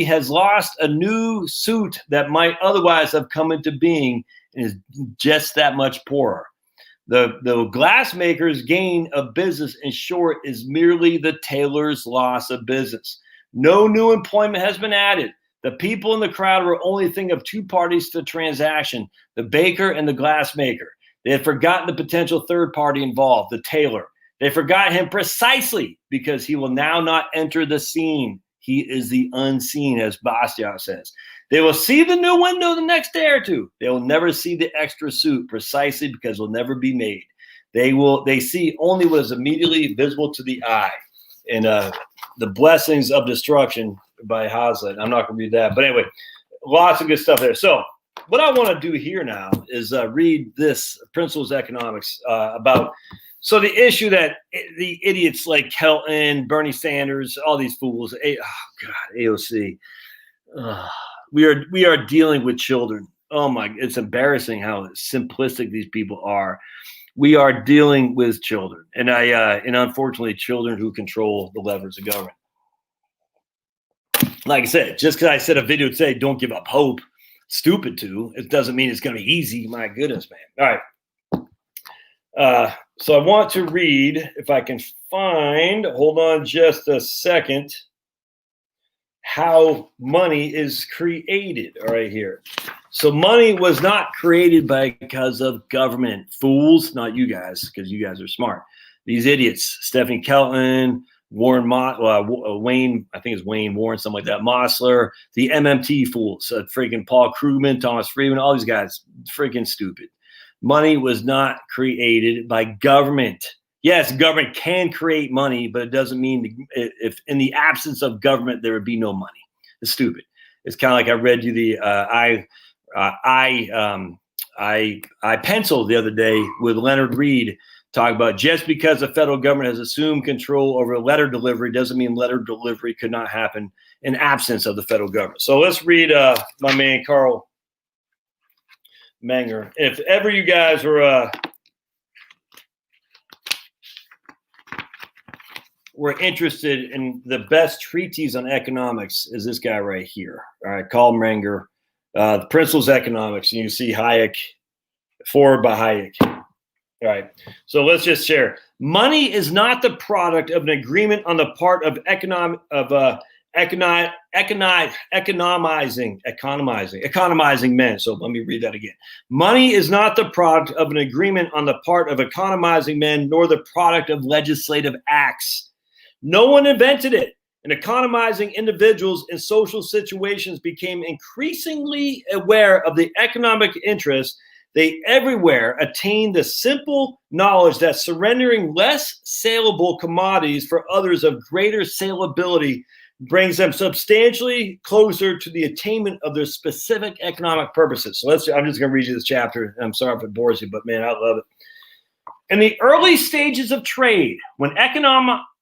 has lost a new suit that might otherwise have come into being and is just that much poorer. The glassmaker's gain of business, in short, is merely the tailor's loss of business. No new employment has been added. The people in the crowd were only thinking of two parties to the transaction, the baker and the glassmaker. They had forgotten the potential third party involved, the tailor. They forgot him precisely because he will now not enter the scene. He is the unseen, as Bastiat says. They will see the new window the next day or two. They will never see the extra suit precisely because it will never be made. They see only what is immediately visible to the eye. And The Blessings of Destruction by Hazlitt. I'm not going to read that. But anyway, lots of good stuff there. So what I want to do here now is read this Principles of Economics about – so the issue that the idiots like Kelton, Bernie Sanders, all these fools, AOC, we are dealing with children. Oh my, it's embarrassing how simplistic these people are. We are dealing with children, and unfortunately, children who control the levers of government. Like I said, just because I said a video today, don't give up hope. Stupid to. It doesn't mean it's going to be easy. My goodness, man. All right. So I want to read, if I can find, hold on just a second, how money is created. All right, here. So money was not created because of government. Fools, not you guys, because you guys are smart. These idiots, Stephanie Kelton, Wayne, I think it's Wayne Warren, something like that, Mosler, the MMT fools, freaking Paul Krugman, Thomas Friedman, all these guys, freaking stupid. Money was not created by government. Yes, government can create money, but it doesn't mean if in the absence of government, there would be no money. It's stupid. It's kind of like I read you the I penciled the other day with Leonard Reed talking about just because the federal government has assumed control over letter delivery doesn't mean letter delivery could not happen in absence of the federal government. So let's read my man Carl Menger. If ever you guys were interested in the best treatise on economics, is this guy right here. All right, Carl Menger, The Principles of Economics, and you see Hayek, forward by Hayek. All right, so let's just share. Money is not the product of an agreement on the part of economizing men. So let me read that again. Money is not the product of an agreement on the part of economizing men, nor the product of legislative acts. No one invented it. And economizing individuals in social situations became increasingly aware of the economic interest. They everywhere attained the simple knowledge that surrendering less saleable commodities for others of greater saleability brings them substantially closer to the attainment of their specific economic purposes. So I'm just going to read you this chapter. I'm sorry if it bores you, but man, I love it. In the early stages of trade, when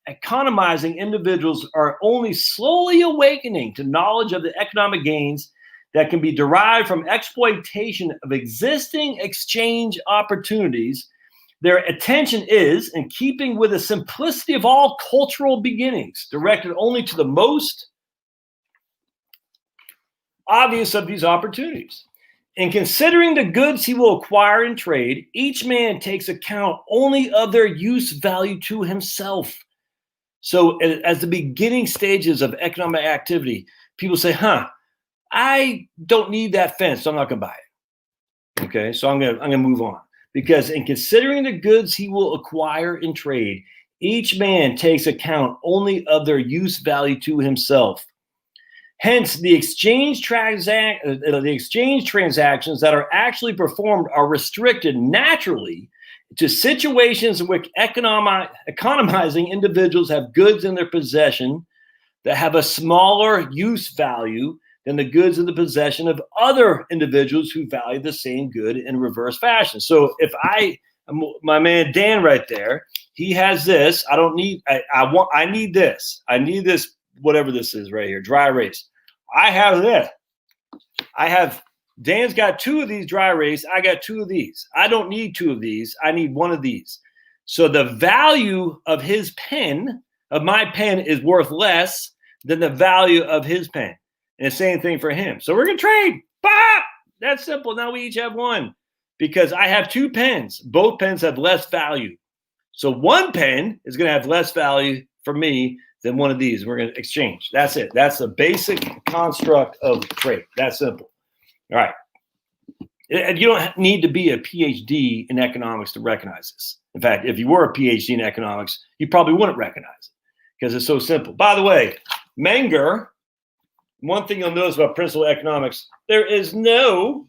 economizing individuals are only slowly awakening to knowledge of the economic gains that can be derived from exploitation of existing exchange opportunities, their attention is, in keeping with the simplicity of all cultural beginnings, directed only to the most obvious of these opportunities. In considering the goods he will acquire in trade, each man takes account only of their use value to himself. So as the beginning stages of economic activity, people say, I don't need that fence, so I'm not going to buy it. Okay, so I'm going to move on. Because in considering the goods he will acquire in trade, each man takes account only of their use value to himself. Hence, the exchange transactions that are actually performed are restricted naturally to situations in which economizing individuals have goods in their possession that have a smaller use value than the goods in the possession of other individuals who value the same good in reverse fashion. So if my man Dan right there, he has this. I need this. I need this, whatever this is right here, dry erase. I have this. I have Dan's got 2 of these dry erase. I got 2 of these. I don't need 2 of these. I need 1 of these. So the value of his pen, of my pen, is worth less than the value of his pen. And the same thing for him. So we're going to trade. Bop! That's simple. Now we each have 1 because I have 2 pens. Both pens have less value. So 1 pen is going to have less value for me than 1 of these. We're going to exchange. That's it. That's the basic construct of trade. That's simple. All right. And you don't need to be a PhD in economics to recognize this. In fact, if you were a PhD in economics, you probably wouldn't recognize it because it's so simple. By the way, Menger, one thing you'll notice about principal economics, there is no,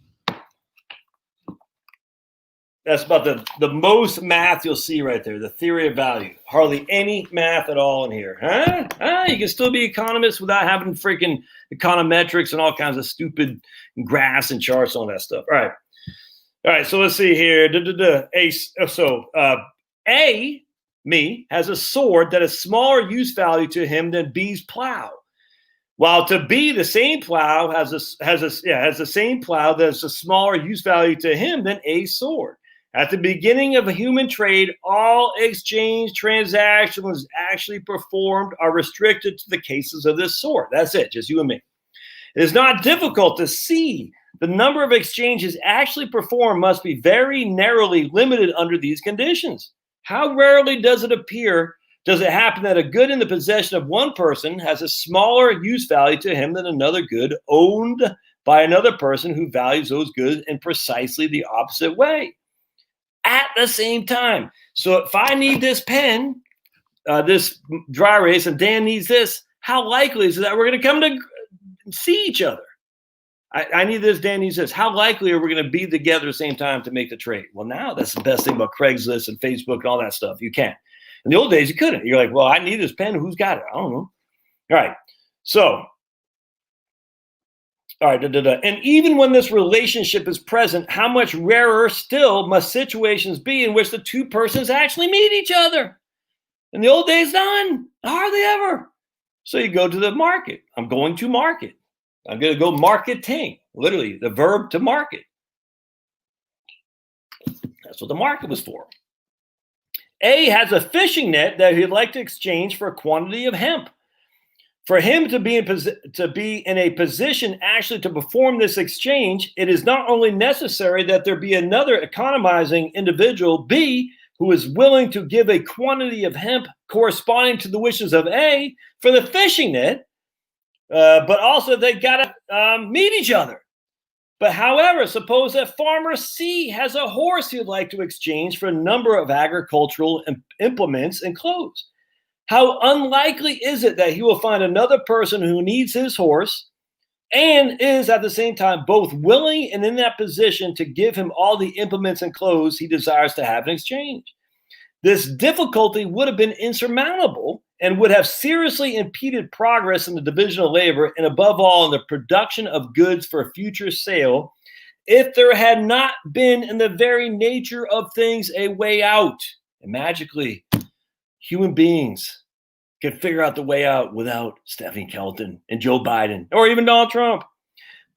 that's about the most math you'll see right there, the theory of value. Hardly any math at all in here. Huh? You can still be economist without having freaking econometrics and all kinds of stupid graphs and charts and all that stuff. All right, so let's see here. Me, has a sword that has smaller use value to him than B's plow. While to B, the same plow has the same plow that has a smaller use value to him than A's sword. At the beginning of a human trade, all exchange transactions actually performed are restricted to the cases of this sort. That's it, just you and me. It is not difficult to see the number of exchanges actually performed must be very narrowly limited under these conditions. How rarely does it happen that a good in the possession of one person has a smaller use value to him than another good owned by another person who values those goods in precisely the opposite way at the same time? So if I need this pen, this dry erase, and Dan needs this, how likely is it that we're going to come to see each other? I need this, Dan needs this. How likely are we going to be together at the same time to make the trade? Well, now that's the best thing about Craigslist and Facebook and all that stuff. You can. In the old days, you couldn't. You're like, well, I need this pen. Who's got it? I don't know. All right. So, all right. And even when this relationship is present, how much rarer still must situations be in which the 2 persons actually meet each other? In the old days, none. Hardly ever. So you go to the market. I'm going to market. I'm going to go marketing, literally the verb to market. That's what the market was for. A has a fishing net that he'd like to exchange for a quantity of hemp. For him to be in a position actually to perform this exchange, it is not only necessary that there be another economizing individual, B, who is willing to give a quantity of hemp corresponding to the wishes of A for the fishing net, but also they got to meet each other. But however, suppose that farmer C has a horse he'd like to exchange for a number of agricultural implements and clothes. How unlikely is it that he will find another person who needs his horse and is at the same time both willing and in that position to give him all the implements and clothes he desires to have in exchange? This difficulty would have been insurmountable and would have seriously impeded progress in the division of labor and above all in the production of goods for future sale if there had not been in the very nature of things a way out. And magically, human beings can figure out the way out without Stephanie Kelton and Joe Biden or even Donald Trump.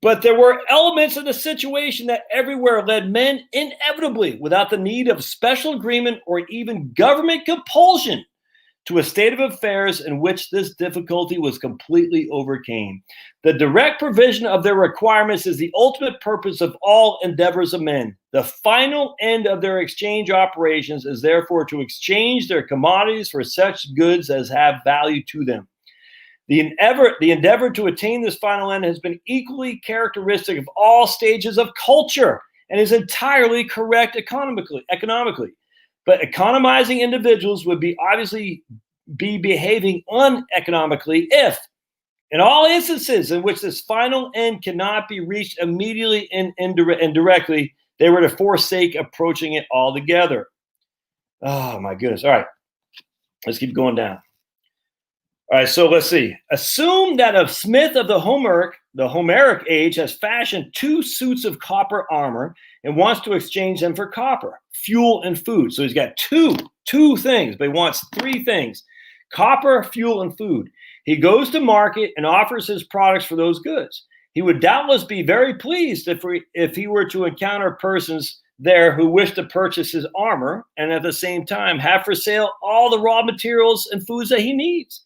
But there were elements of the situation that everywhere led men inevitably, without the need of special agreement or even government compulsion, to a state of affairs in which this difficulty was completely overcame. The direct provision of their requirements is the ultimate purpose of all endeavors of men. The final end of their exchange operations is therefore to exchange their commodities for such goods as have value to them. The endeavor to attain this final end has been equally characteristic of all stages of culture and is entirely correct economically. But economizing individuals would obviously be behaving uneconomically if, in all instances in which this final end cannot be reached immediately and indirectly, they were to forsake approaching it altogether. Oh, my goodness. All right. Let's keep going down. All right, so let's see. Assume that a smith of the Homeric age has fashioned 2 suits of copper armor and wants to exchange them for copper, fuel, and food. So he's got two things, but he wants 3 things: copper, fuel, and food. He goes to market and offers his products for those goods. He would doubtless be very pleased if he were to encounter persons there who wish to purchase his armor and at the same time have for sale all the raw materials and foods that he needs.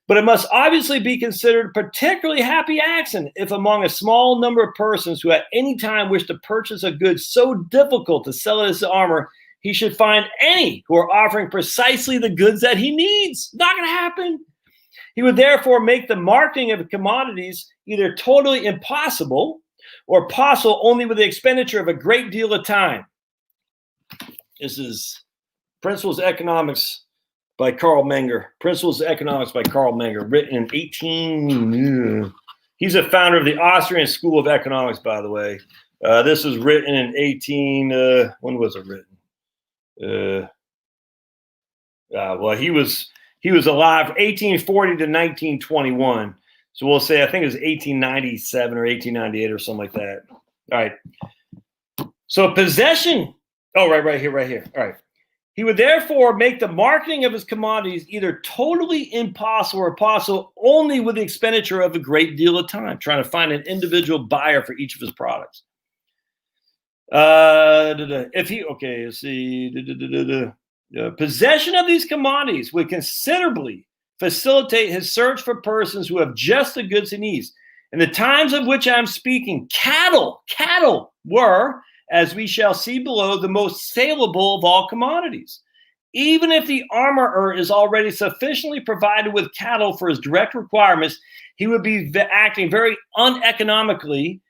But it must obviously be considered particularly happy accident if among a small number of persons who at any time wish to purchase a good so difficult to sell as armor, he should find any who are offering precisely the goods that he needs. Not going to happen. He would therefore make the marketing of commodities either totally impossible or possible only with the expenditure of a great deal of time. This is Principles of Economics by Carl Menger. Principles of Economics by Carl Menger, written in 18... He's a founder of the Austrian School of Economics, by the way. This was written in 18... when was it written? Well, he was alive 1840 to 1921. So we'll say, I think it was 1897 or 1898 or something like that. All right. So possession. Oh, right here. All right. He would therefore make the marketing of his commodities either totally impossible or possible only with the expenditure of a great deal of time, trying to find an individual buyer for each of his products. Possession of these commodities would considerably facilitate his search for persons who have just the goods he needs. In the times of which I'm speaking, cattle were, as we shall see below, the most saleable of all commodities. Even if the armorer is already sufficiently provided with cattle for his direct requirements, he would be acting very uneconomically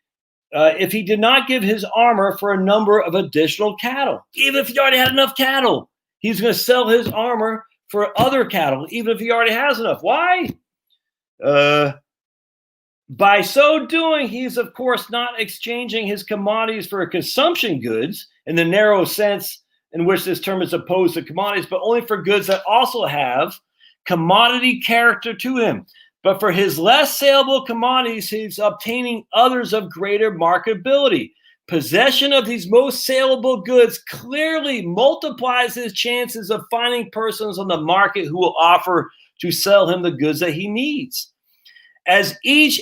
if he did not give his armor for a number of additional cattle. Even if he already had enough cattle, he's going to sell his armor for other cattle, even if he already has enough. Why? By so doing, he's, of course, not exchanging his commodities for consumption goods in the narrow sense in which this term is opposed to commodities, but only for goods that also have commodity character to him. But for his less saleable commodities, he's obtaining others of greater marketability. Possession of these most saleable goods clearly multiplies his chances of finding persons on the market who will offer to sell him the goods that he needs. As each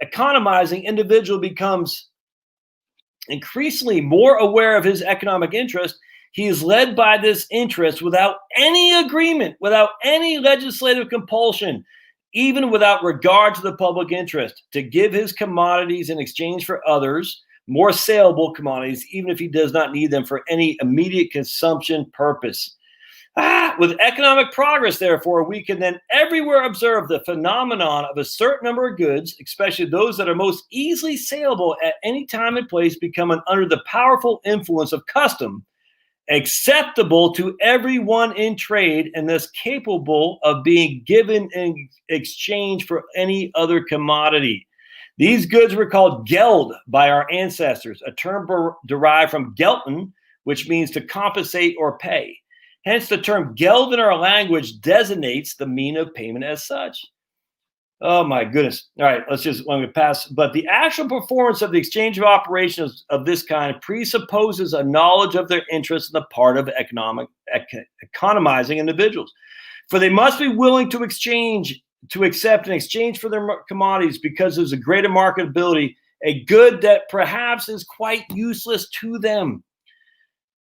economizing individual becomes increasingly more aware of his economic interest, he is led by this interest without any agreement, without any legislative compulsion, even without regard to the public interest, to give his commodities in exchange for others, more saleable commodities, even if he does not need them for any immediate consumption purpose. With economic progress, therefore, we can then everywhere observe the phenomenon of a certain number of goods, especially those that are most easily saleable at any time and place, becoming under the powerful influence of custom, acceptable to everyone in trade, and thus capable of being given in exchange for any other commodity. These goods were called geld by our ancestors, a term derived from gelten, which means to compensate or pay. Hence, the term geld in our language designates the mean of payment as such. Oh my goodness. All right, let me pass. But the actual performance of the exchange of operations of this kind presupposes a knowledge of their interests on the part of economizing individuals. For they must be willing to accept in exchange for their commodities, because there's a greater marketability, a good that perhaps is quite useless to them.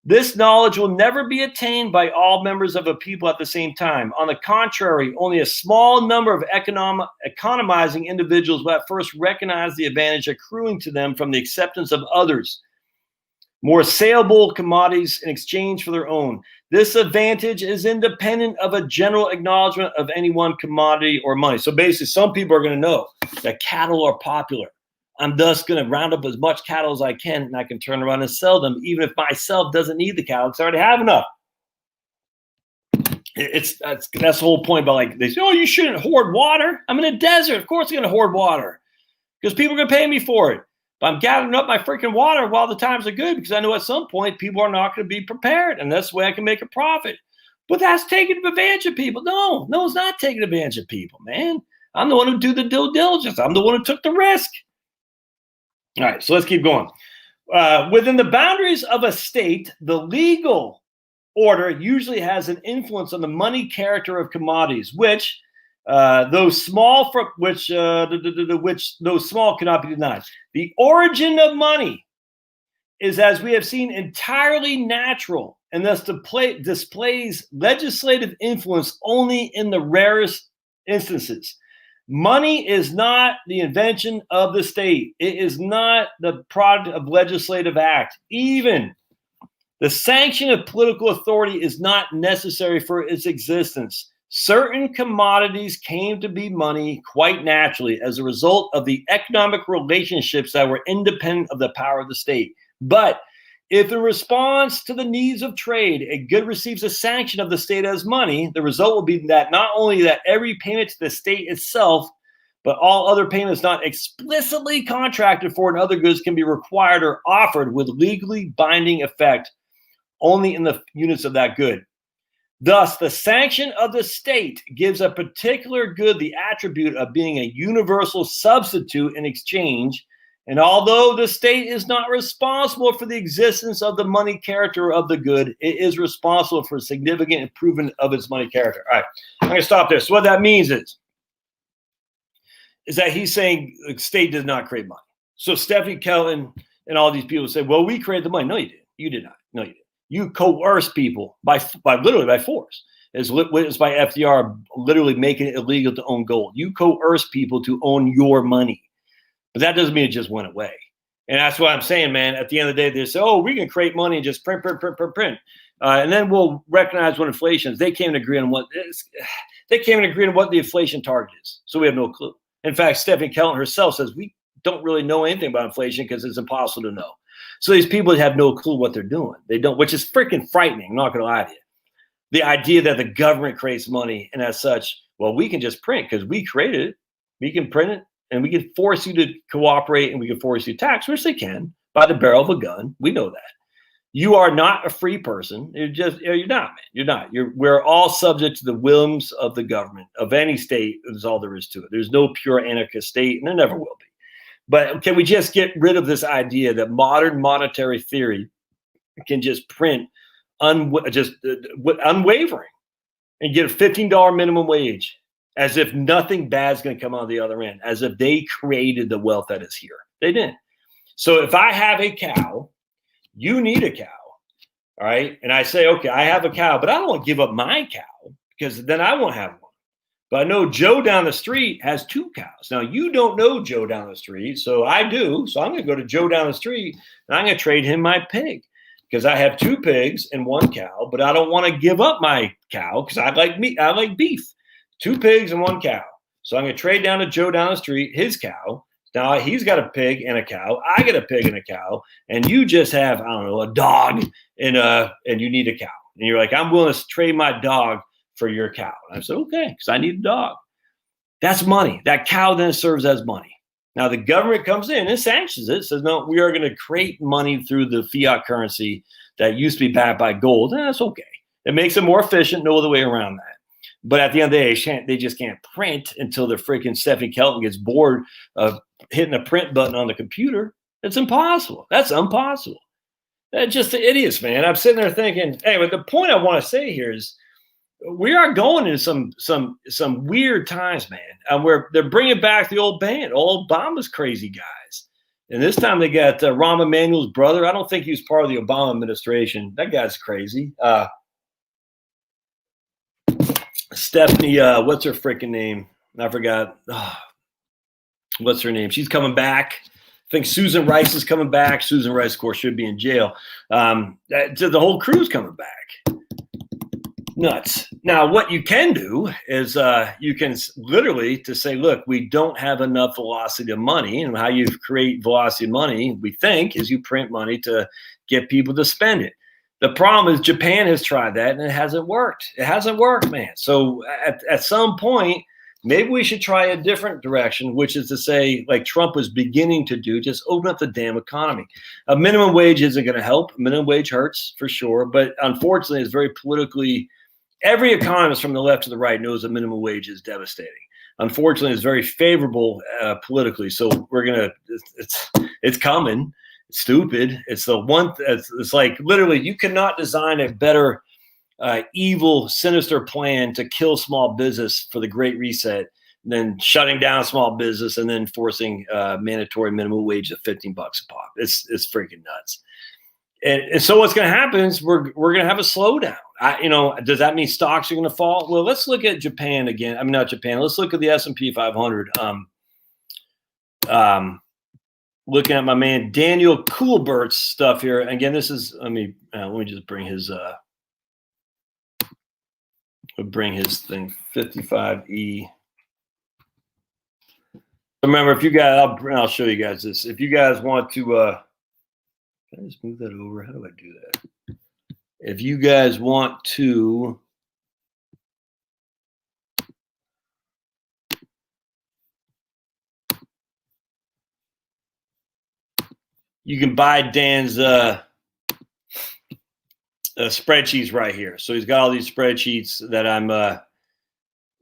This knowledge will never be attained by all members of a people at the same time. On the contrary, only a small number of economizing individuals will at first recognize the advantage accruing to them from the acceptance of others, more saleable commodities in exchange for their own. This advantage is independent of a general acknowledgement of any one commodity or money. So basically, some people are going to know that cattle are popular. I'm thus going to round up as much cattle as I can, and I can turn around and sell them, even if myself doesn't need the cattle because I already have enough. That's the whole point about, like, they say, oh, you shouldn't hoard water. I'm in a desert. Of course I'm going to hoard water because people are going to pay me for it. But I'm gathering up my freaking water while the times are good, because I know at some point people are not going to be prepared, and that's the way I can make a profit. But that's taking advantage of people. No, it's not taking advantage of people, man. I'm the one who do the due diligence. I'm the one who took the risk. All right, so let's keep going. Within the boundaries of a state, the legal order usually has an influence on the money character of commodities, which, Those small from which those small cannot be denied. The origin of money is, as we have seen, entirely natural, and thus displays legislative influence only in the rarest instances. Money is not the invention of the state. It is not the product of legislative act. Even the sanction of political authority is not necessary for its existence. Certain commodities came to be money quite naturally as a result of the economic relationships that were independent of the power of the state. But if in response to the needs of trade, a good receives a sanction of the state as money, the result will be that not only that every payment to the state itself, but all other payments not explicitly contracted for and other goods can be required or offered with legally binding effect only in the units of that good. Thus, the sanction of the state gives a particular good the attribute of being a universal substitute in exchange. And although the state is not responsible for the existence of the money character of the good, it is responsible for significant improvement of its money character. All right, I'm going to stop there. So what that means is that he's saying the state does not create money. So Stephanie Kelton and all these people say, well, we created the money. No, you didn't. You did not. No, you didn't. You coerce people by literally by force, as witnessed by FDR, literally making it illegal to own gold. You coerce people to own your money. But that doesn't mean it just went away. And that's what I'm saying, man. At the end of the day, they say, oh, we can create money and just print. And then we'll recognize what inflation is. They can't agree on what the inflation target is. So we have no clue. In fact, Stephanie Kelton herself says we don't really know anything about inflation because it's impossible to know. So these people have no clue what they're doing. They don't, which is freaking frightening. I'm not going to lie to you. The idea that the government creates money and as such, well, we can just print because we created it. We can print it. And we can force you to cooperate and we can force you to tax, which they can, by the barrel of a gun. We know that. You are not a free person. You're not, man. You're not. We're all subject to the whims of the government, of any state. Is all there is to it. There's no pure anarchist state, and there never will be. But can we just get rid of this idea that modern monetary theory can just print unwavering and get a $15 minimum wage? As if nothing bad is going to come out of the other end, as if they created the wealth that is here. They didn't. So if I have a cow, you need a cow, all right? And I say, okay, I have a cow, but I don't want to give up my cow because then I won't have one. But I know Joe down the street has 2 cows. Now, you don't know Joe down the street, so I do. So I'm going to go to Joe down the street, and I'm going to trade him my pig because I have 2 pigs and 1 cow, but I don't want to give up my cow because I like meat. I like beef. 2 pigs and 1 cow. So I'm going to trade down to Joe down the street, his cow. Now he's got a pig and a cow. I get a pig and a cow. And you just have, I don't know, a dog and you need a cow. And you're like, I'm willing to trade my dog for your cow. And I said, okay, because I need a dog. That's money. That cow then serves as money. Now the government comes in and sanctions it, says, no, we are going to create money through the fiat currency that used to be backed by gold. And that's okay. It makes it more efficient, no other way around that. But at the end of the day, they just can't print until the freaking Stephanie Kelton gets bored of hitting a print button on the computer. It's impossible. That's impossible. That's just the idiots, man. I'm sitting there thinking, anyway, the point I want to say here is we are going into some weird times, man. Where they're bringing back the old band, all Obama's crazy guys. And this time they got Rahm Emanuel's brother. I don't think he was part of the Obama administration. That guy's crazy. Stephanie, what's her freaking name? I forgot. Oh, what's her name? She's coming back. I think Susan Rice is coming back. Susan Rice, of course, should be in jail. The whole crew's coming back. Nuts. Now, what you can do is you can literally to say, look, we don't have enough velocity of money. And how you create velocity of money, we think, is you print money to get people to spend it. The problem is Japan has tried that and it hasn't worked. It hasn't worked, man. So at some point, maybe we should try a different direction, which is to say, like Trump was beginning to do, just open up the damn economy. A minimum wage isn't going to help. Minimum wage hurts for sure. But unfortunately, it's very politically, every economist from the left to the right knows a minimum wage is devastating. Unfortunately, it's very favorable politically. So we're going to, it's coming. Stupid. It's the one. It's like literally you cannot design a better evil, sinister plan to kill small business for the Great Reset, then shutting down small business, and then forcing mandatory minimum wage of $15 a pop. It's freaking nuts. And so what's going to happen is we're going to have a slowdown. Does that mean stocks are going to fall? Well, let's look at Japan again. I mean, not Japan. Let's look at the S&P 500. Looking at my man Daniel Coolbert's stuff here. Again, this is let me just bring his thing 55E. Remember, if you guys, I'll show you guys this. If you guys want to, can I just move that over? How do I do that? If you guys want to, you can buy Dan's spreadsheets right here. So he's got all these spreadsheets that I'm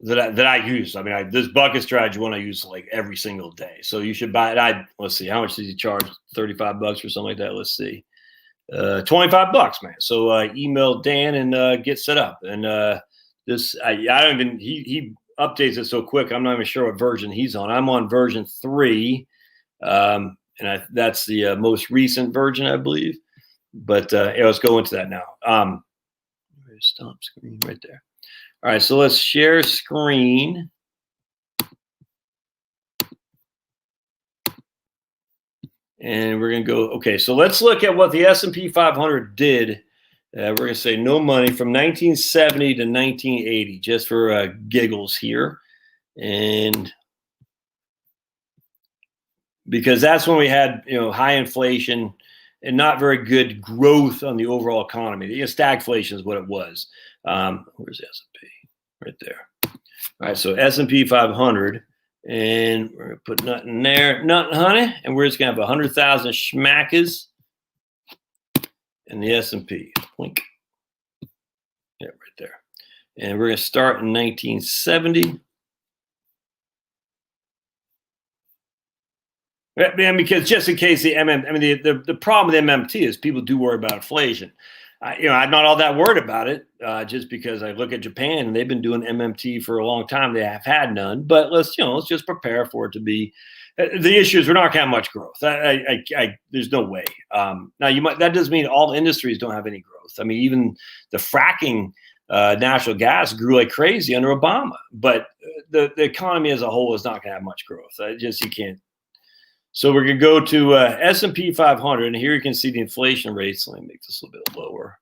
that I use. I mean, this bucket strategy one I use like every single day. So you should buy it. Let's see, how much does he charge? $35 or something like that. Let's see, $25, man. So email Dan and get set up. And this, I don't even. He updates it so quick. I'm not even sure what version he's on. I'm on version 3, and that's the most recent version, I believe. But let's go into that now. Stop screen right there. All right, so let's share screen. And we're going to go, okay, so let's look at what the S&P 500 did. We're going to say no money from 1970 to 1980, just for giggles here. And because that's when we had, high inflation and not very good growth on the overall economy. Stagflation is what it was. Where's the S&P? Right there. All right, so S&P 500, and we're going to put nothing there, nothing, honey, and we're just going to have 100,000 schmackers in the S&P. Blink. Yeah, right there. And we're going to start in 1970. And because just in case the problem with MMT is people do worry about inflation. I'm not all that worried about it, just because I look at Japan and they've been doing MMT for a long time. They have had none, but let's just prepare for it to be. The issue is we're not going to have much growth. There's no way. Now that doesn't mean all industries don't have any growth. I mean, even the fracking natural gas grew like crazy under Obama, but the economy as a whole is not going to have much growth. You can't. So we're going to go to S&P 500, and here you can see the inflation rates. Let me make this a little bit lower.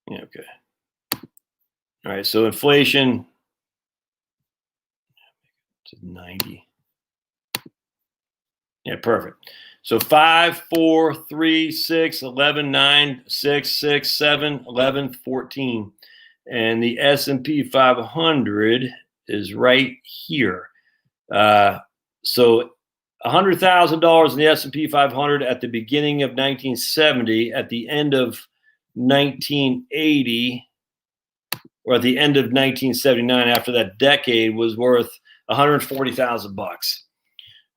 Yeah, okay. All right, so inflation to 90. Yeah, perfect. So 5, 4, 3, 6, 11, 9, 6, 6, 7, 11, 14. And the S&P 500 is right here. So $100,000 in the S&P 500 at the beginning of 1970, at the end of 1980, or at the end of 1979, after that decade, was worth $140,000. All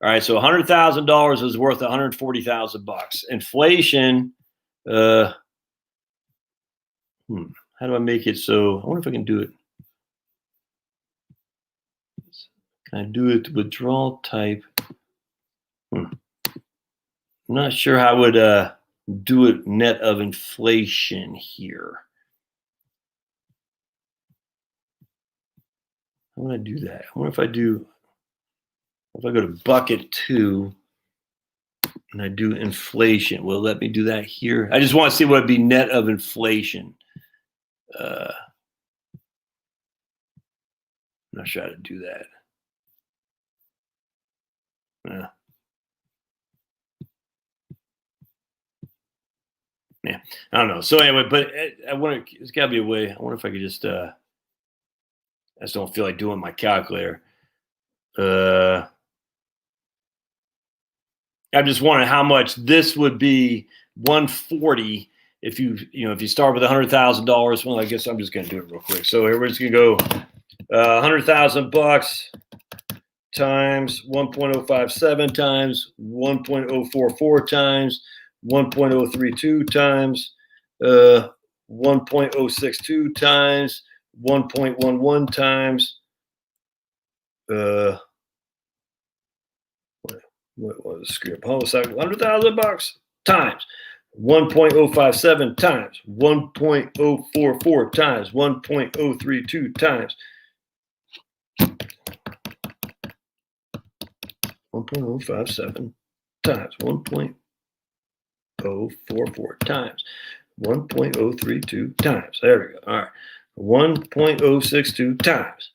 right, so $100,000 is worth $140,000. Inflation, how do I make it so? I wonder if I can do it. Can I do it withdrawal type? I'm not sure how I would do it net of inflation here. How would I do that? I wonder if I go to bucket 2 and I do inflation, will it let me do that here? I just want to see what would be net of inflation. I'm not sure how to do that. Yeah, I don't know. So anyway, but it's got to be a way. I wonder if I could just, I just don't feel like doing my calculator. I'm just wondering how much this would be 140 if you start with $100,000. Well, I guess I'm just going to do it real quick. So here we're just going to go $100,000 times 1.057 times 1.044 times 1.032 times 1.062 times 1.11 times what was the script? Hold on a second. $100,000 times 1.057 times 1.044 times 1.032 times 1.057 times 1.044 times 1.032 times. There we go. All right. 1.062 times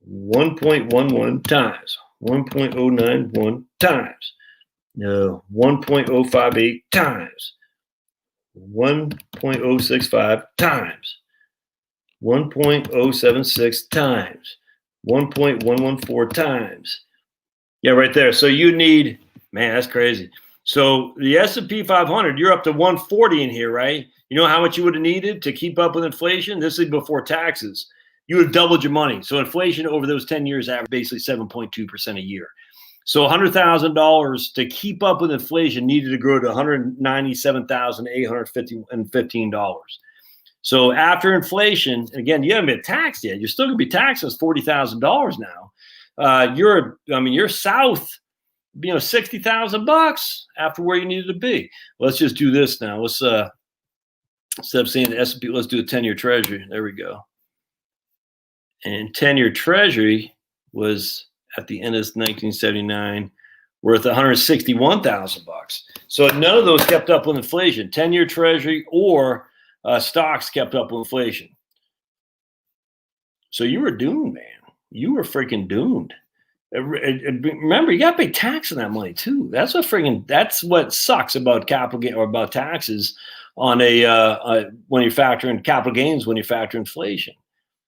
1.11 times 1.091 times 1.058 times 1.065 times 1.076 times 1.114 times. Yeah, right there. So you need, man, that's crazy. So the S&P 500, you're up to 140 in here, right? You know how much you would have needed to keep up with inflation? This is before taxes. You would have doubled your money. So inflation over those 10 years averaged basically 7.2% a year. So $100,000 to keep up with inflation needed to grow to $197,815. So after inflation, again, you haven't been taxed yet. You're still going to be taxed as $40,000 now. You're south, $60,000 after where you needed to be. Let's just do this now. Let's instead of saying the S&P, let's do a 10-year Treasury. There we go. And 10-year Treasury was at the end of 1979 worth $161,000. So none of those kept up with inflation. 10-year Treasury or stocks kept up with inflation. So you were doomed, man. You were freaking doomed. Remember, you got to pay tax on that money too. That's what sucks about capital gain or about taxes on when you factor in capital gains when you factor inflation,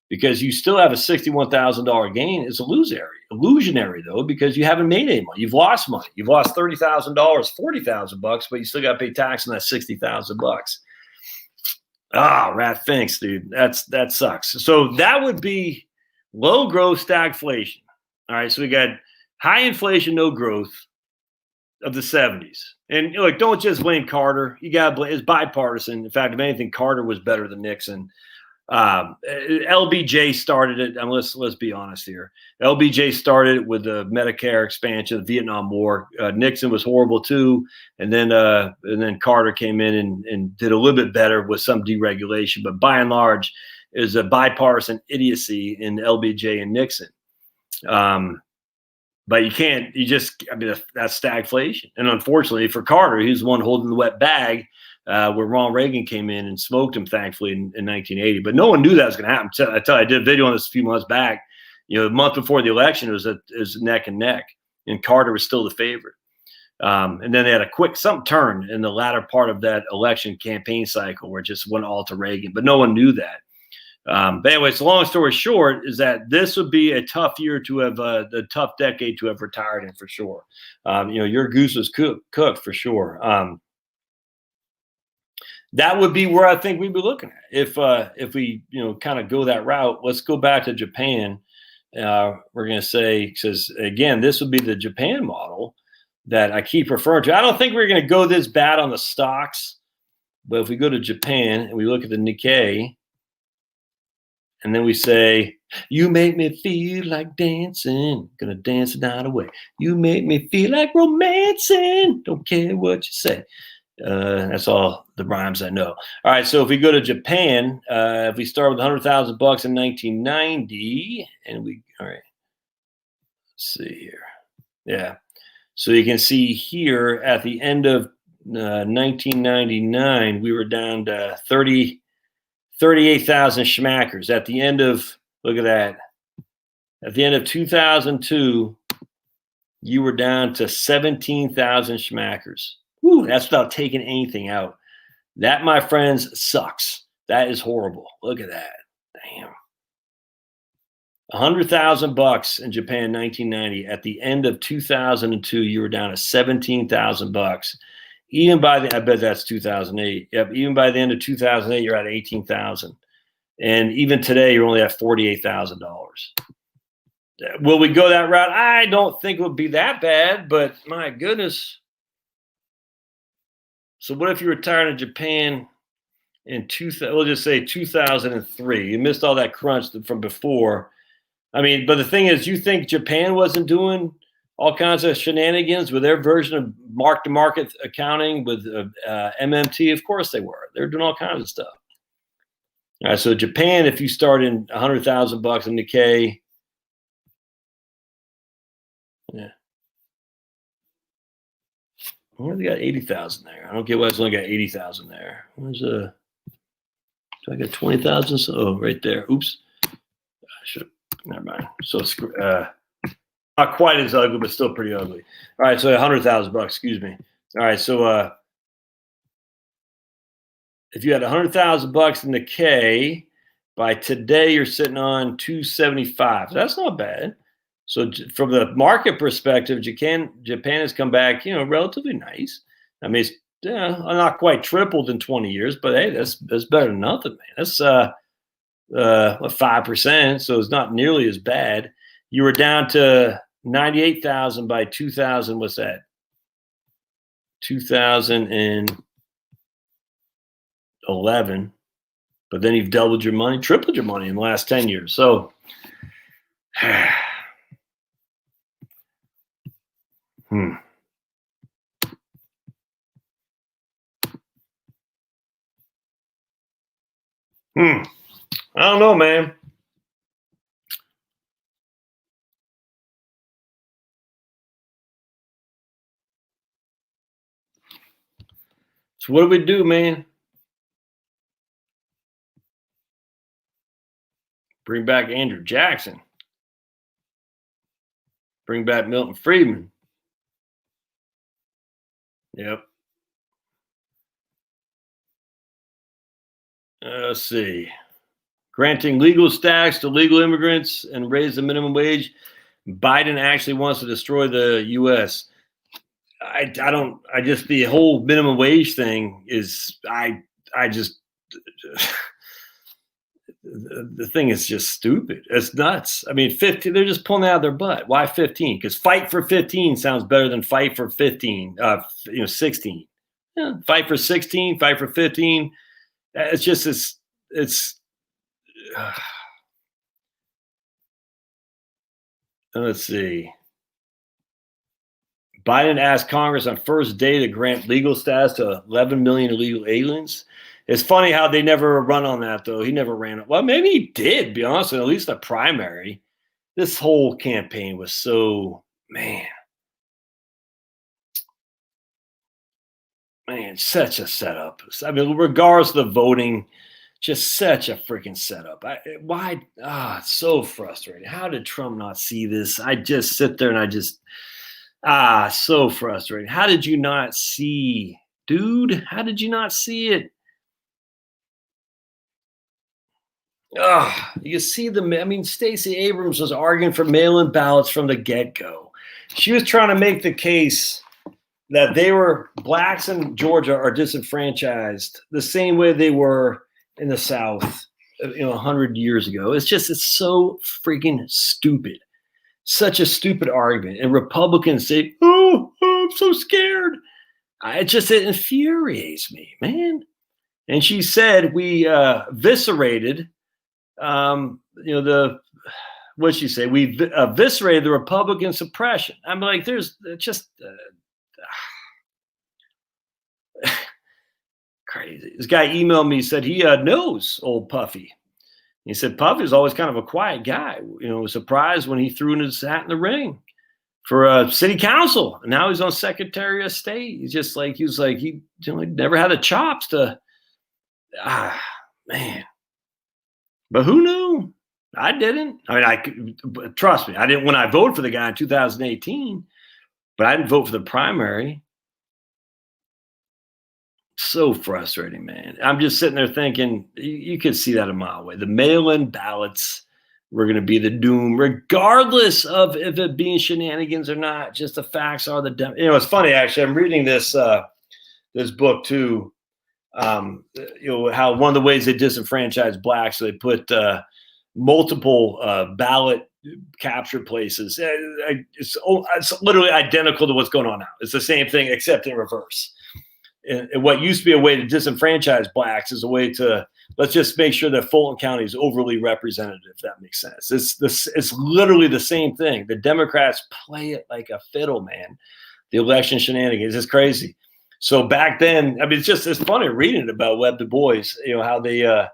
because you still have a $61,000 gain. It's illusionary though, because you haven't made any money. You've lost money. You've lost $30,000, $40,000, but you still got to pay tax on that $60,000. Ah, rat thanks, dude. That sucks. So that would be low growth stagflation. All right, so we got high inflation, no growth of the 70s. And look, don't just blame Carter. You got to blame, it's bipartisan. In fact, if anything, Carter was better than Nixon. LBJ started it. And let's be honest here. LBJ started it with the Medicare expansion, the Vietnam War. Nixon was horrible too, and then Carter came in and did a little bit better with some deregulation. But by and large, it was a bipartisan idiocy in LBJ and Nixon. But that's stagflation. And unfortunately for Carter, he was the one holding the wet bag. Where Ronald Reagan came in and smoked him, thankfully, in 1980. But no one knew that was going to happen. I did a video on this a few months back. The month before the election, it was neck and neck, and Carter was still the favorite. And then they had a quick turn in the latter part of that election campaign cycle where it just went all to Reagan. But no one knew that. But anyway, so long story short is that this would be a tough year to have a tough decade to have retired in for sure. Your goose was cooked for sure. That would be where I think we'd be looking at if we kind of go that route. Let's go back to Japan. We're going to say, because again, this would be the Japan model that I keep referring to. I don't think we're going to go this bad on the stocks, but if we go to Japan and we look at the Nikkei, and then we say, you make me feel like dancing, gonna dance the night away. You make me feel like romancing, don't care what you say. That's all the rhymes I know. All right, so if we go to Japan, if we start with $100,000 in 1990, and all right, let's see here. Yeah, so you can see here at the end of 1999, we were down to 38,000 schmackers. At the end of, look at that, at the end of 2002, you were down to 17,000 schmackers. Whew, that's without taking anything out. That, my friends, sucks. That is horrible. Look at that. Damn. $100,000 in Japan, 1990. At the end of 2002, you were down to $17,000. Even by I bet that's 2008. Yep. Even by the end of 2008, you're at 18,000. And even today, you're only at $48,000. Will we go that route? I don't think it would be that bad, but my goodness. So what if you retire in Japan we'll just say 2003. You missed all that crunch from before. I mean, but the thing is, you think Japan wasn't doing all kinds of shenanigans with their version of mark-to-market accounting with MMT? Of course they were. They're doing all kinds of stuff. All right, so Japan, if you start in $100,000 in Nikkei, yeah. Well, they got 80,000 there. I don't get why it's only got 80,000 there. Where's do I got 20,000? So, oh, right there. Oops. I should. Never mind. So not quite as ugly, but still pretty ugly. All right, so $100,000. Excuse me. All right, so if you had $100,000 in the K, by today you're sitting on 275. That's not bad. So from the market perspective, Japan has come back, relatively nice. I mean, it's not quite tripled in 20 years, but hey, that's better than nothing, man. That's 5%, so it's not nearly as bad. You were down to 98,000 by 2000. What's that? 2011. But then you've doubled your money, tripled your money in the last 10 years. So, I don't know, man. So what do we do, man? Bring back Andrew Jackson. Bring back Milton Friedman. Yep. Let's see. Granting legal status to legal immigrants and raise the minimum wage. Biden actually wants to destroy the U.S. I just the whole minimum wage thing is I just the thing is just stupid. It's nuts. I mean, 15. They're just pulling out of their butt. Why 15? Because fight for 15 sounds better than fight for 15. 16. Yeah, fight for 16. Fight for 15. It's just it's. Let's see. Biden asked Congress on first day to grant legal status to 11 million illegal aliens. It's funny how they never run on that, though. He never ran it. Well, maybe he did, be honest with you, at least the primary. This whole campaign was so, man, such a setup. I mean, regardless of the voting, just such a freaking setup. It's so frustrating. How did Trump not see this? I just sit there and I just, so frustrating. How did you not see, dude? How did you not see it? You see Stacey Abrams was arguing for mail-in ballots from the get-go. She was trying to make the case that blacks in Georgia are disenfranchised the same way they were in the South, 100 years ago. It's so freaking stupid. Such a stupid argument. And Republicans say, oh, I'm so scared. It infuriates me, man. And she said we eviscerated what'd she say? We eviscerated the Republican suppression. I'm like, there's just crazy. This guy emailed me, said he knows old Puffy. He said Puffy's always kind of a quiet guy. Was surprised when he threw in his hat in the ring for city council. And now he's on Secretary of State. He's just like, he never had the chops to, man. But who knew? I didn't. Trust me, I didn't when I voted for the guy in 2018, but I didn't vote for the primary. So frustrating, man. I'm just sitting there thinking, you could see that a mile away. The mail-in ballots were going to be the doom, regardless of if it being shenanigans or not. Just the facts are it's funny, actually. I'm reading this book too. How one of the ways they disenfranchise blacks, so they put multiple ballot capture places. It's literally identical to what's going on now. It's the same thing except in reverse. and what used to be a way to disenfranchise blacks is a way to, let's just make sure that Fulton County is overly represented, if that makes sense. It's literally the same thing. The Democrats play it like a fiddle, man. The election shenanigans is crazy. So back then, I mean, it's funny reading about Webb Du Bois, how they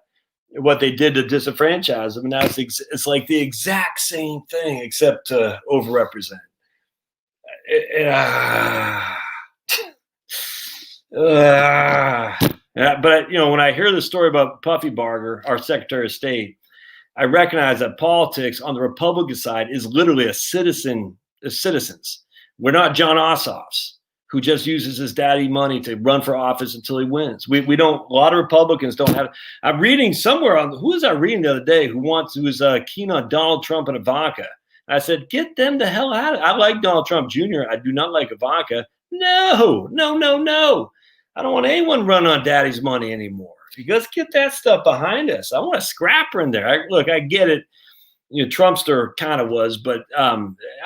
what they did to disenfranchise them. And now it's like the exact same thing, except to overrepresent. Yeah, but when I hear the story about Puffy Barger, our Secretary of State, I recognize that politics on the Republican side is literally a citizens. We're not John Ossoff's, who just uses his daddy money to run for office until he wins. We don't. A lot of Republicans don't have. I'm reading somewhere on who was I reading the other day who was keen on Donald Trump and Ivanka. I said, get them the hell out of it. I like Donald Trump Jr. I do not like Ivanka. No. I don't want anyone run on daddy's money anymore. Let's get that stuff behind us. I want a scrapper in there. I get it. Trumpster kind of was, but I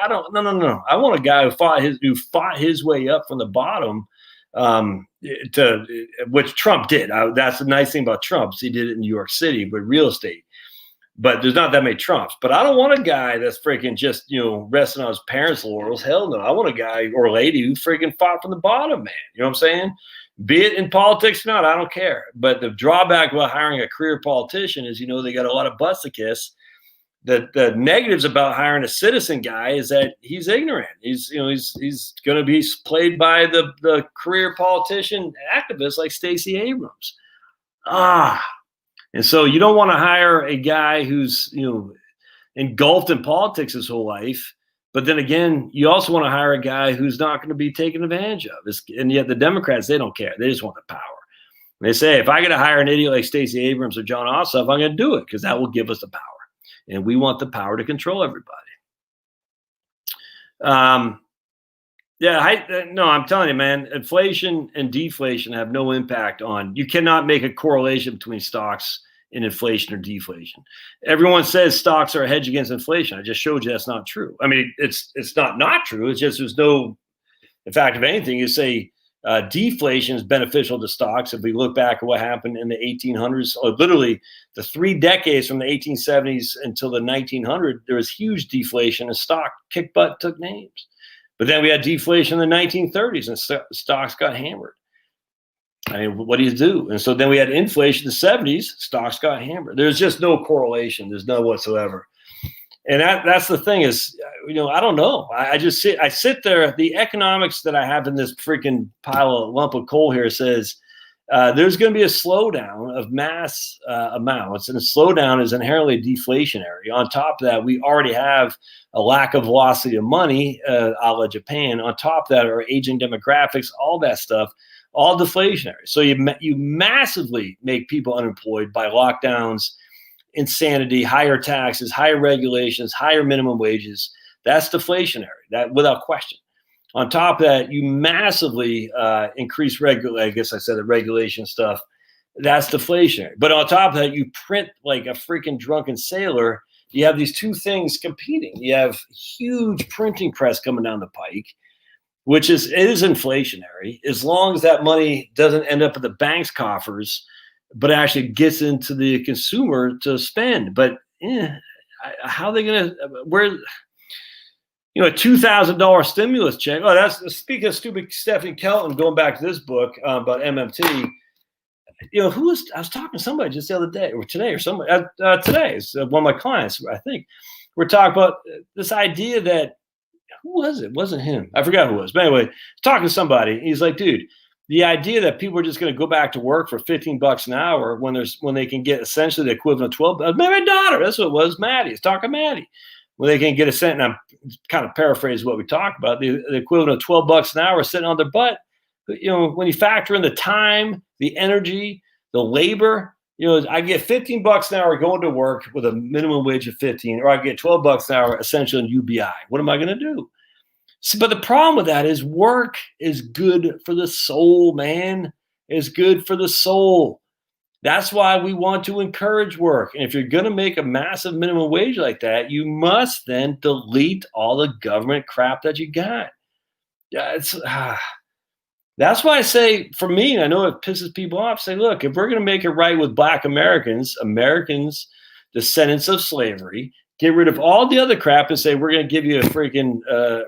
don't. No. I want a guy who fought his way up from the bottom, to which Trump did. That's the nice thing about Trump. He did it in New York City with real estate. But there's not that many Trumps. But I don't want a guy that's freaking just, resting on his parents' laurels. Hell no. I want a guy or lady who freaking fought from the bottom, man. You know what I'm saying? Be it in politics or not, I don't care. But the drawback about hiring a career politician is, they got a lot of butts to kiss. The negatives about hiring a citizen guy is that he's ignorant. He's going to be played by the career politician activist like Stacey Abrams. And so you don't want to hire a guy who's, engulfed in politics his whole life. But then again, you also want to hire a guy who's not going to be taken advantage of. And yet the Democrats, they don't care. They just want the power. They say, if I got to hire an idiot like Stacey Abrams or John Ossoff, I'm going to do it because that will give us the power. And we want the power to control everybody. I'm telling you, man, inflation and deflation have no impact on. You cannot make a correlation between stocks and inflation or deflation. Everyone says stocks are a hedge against inflation. I just showed you that's not true. I mean, it's not true. It's just there's no. In fact, if anything, you say deflation is beneficial to stocks. If we look back at what happened in the 1800s, or literally the 3 decades from the 1870s until the 1900s, there was huge deflation and stock kicked butt, took names. But then we had deflation in the 1930s and stocks got hammered. I mean, what do you do? And so then we had inflation in the 70s, stocks got hammered. There's just no correlation. There's none whatsoever. And that's the thing is, I don't know. I sit there. The economics that I have in this freaking lump of coal here says there's going to be a slowdown of mass amounts, and a slowdown is inherently deflationary. On top of that, we already have a lack of velocity of money, a la Japan. On top of that, our aging demographics, all that stuff, all deflationary. So you massively make people unemployed by lockdowns, insanity, higher taxes, higher regulations, higher minimum wages. That's deflationary, that without question. On top of that, you massively increase the regulation stuff. That's deflationary. But on top of that, you print like a freaking drunken sailor. You have these two things competing. You have huge printing press coming down the pike, which is inflationary, as long as that money doesn't end up in the bank's coffers, but actually gets into the consumer to spend. But how are they going to, a $2,000 stimulus check. Oh, that's, speaking of stupid Stephanie Kelton, going back to this book about MMT, I was talking to somebody just the other day or today or somebody today. It's one of my clients, I think. We're talking about this idea that, who was it? It wasn't him. I forgot who it was. But anyway, talking to somebody, he's like, dude, the idea that people are just going to go back to work for $15 an hour when they can get essentially the equivalent of 12. My daughter, that's what it was. Maddie, it's talking Maddie. When they can get a cent, and I'm kind of paraphrasing what we talked about, the equivalent of $12 an hour sitting on their butt. When you factor in the time, the energy, the labor, I get $15 an hour going to work with a minimum wage of 15, or I get $12 an hour essentially in UBI. What am I going to do? But the problem with that is work is good for the soul, man. It's good for the soul. That's why we want to encourage work. And if you're going to make a massive minimum wage like that, you must then delete all the government crap that you got. That's why I say, for me, I know it pisses people off. Say, look, if we're going to make it right with Black Americans, Americans, descendants of slavery, get rid of all the other crap and say we're going to give you a freaking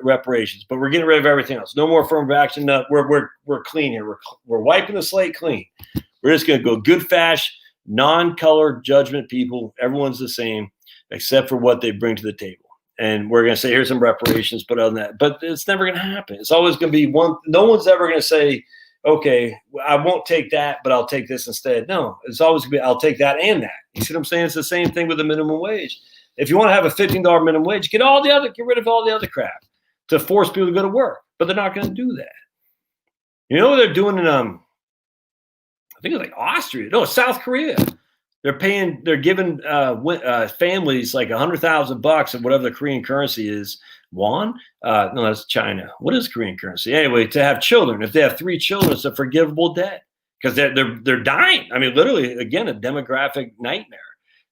reparations, but we're getting rid of everything else. No more affirmative action. No, we're clean here. We're wiping the slate clean. We're just going to go good, fast, non-colored judgment people. Everyone's the same except for what they bring to the table. And we're going to say, here's some reparations, but other than that, but it's never going to happen. It's always going to be one. No one's ever going to say, okay, I won't take that, but I'll take this instead. No, it's always going to be, I'll take that and that. You see what I'm saying? It's the same thing with the minimum wage. If you want to have a $15 minimum wage, get rid of all the other crap to force people to go to work, but they're not going to do that. You know what they're doing in, I think it's like Austria. No, South Korea. They're giving families like $100,000 of whatever the Korean currency is, won. No, that's China. What is Korean currency? Anyway, to have children. If they have 3 children, it's a forgivable debt because they're dying. I mean, literally, again, a demographic nightmare.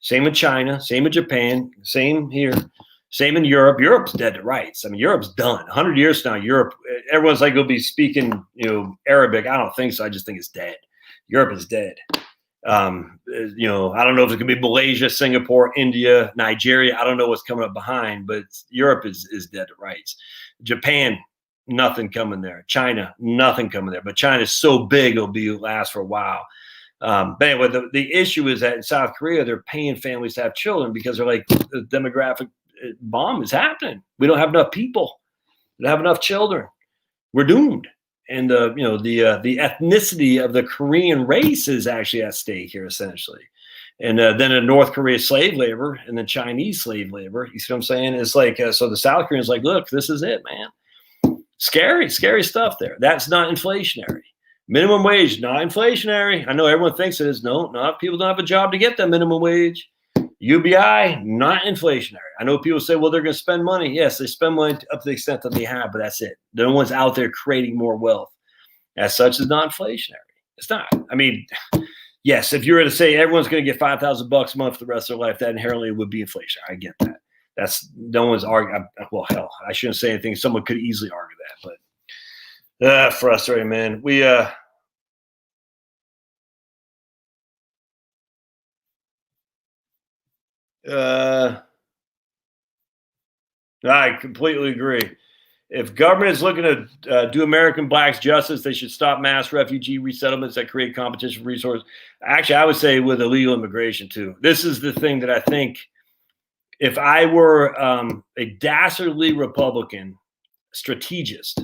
Same in China, same in Japan, same here, same in Europe. Europe's dead to rights. I mean, Europe's done. 100 years from now, Europe, everyone's like, will be speaking, Arabic. I don't think so. I just think it's dead. Europe is dead. I don't know if it could be Malaysia, Singapore, India, Nigeria. I don't know what's coming up behind, but Europe is dead to rights. Japan, nothing coming there. China, nothing coming there. But China's so big, it'll last for a while. But anyway, the issue is that in South Korea, they're paying families to have children because they're like, the demographic bomb is happening. We don't have enough people. We don't have enough children. We're doomed. And the ethnicity of the Korean race is actually at stake here, essentially. And then in North Korea, slave labor, and then Chinese slave labor. You see what I'm saying? It's like, so the South Koreans like, look, this is it, man. Scary stuff there. That's not inflationary. Minimum wage, not inflationary. I know everyone thinks it is. No, not people don't have a job to get that minimum wage. UBI, not inflationary. I know people say, well, they're going to spend money. Yes, they spend money up to the extent that they have, but that's it. No one's out there creating more wealth. As such, it's not inflationary. It's not. I mean, yes, if you were to say everyone's going to get $5,000 a month for the rest of their life, that inherently would be inflation. I get that. That's no one's arguing. Well, hell, I shouldn't say anything. Someone could easily argue that, but frustrating, man. I completely agree. If government is looking to do American blacks justice, they should stop mass refugee resettlements that create competition for resources. Actually, I would say with illegal immigration too. This is the thing that I think, if I were a dastardly Republican strategist,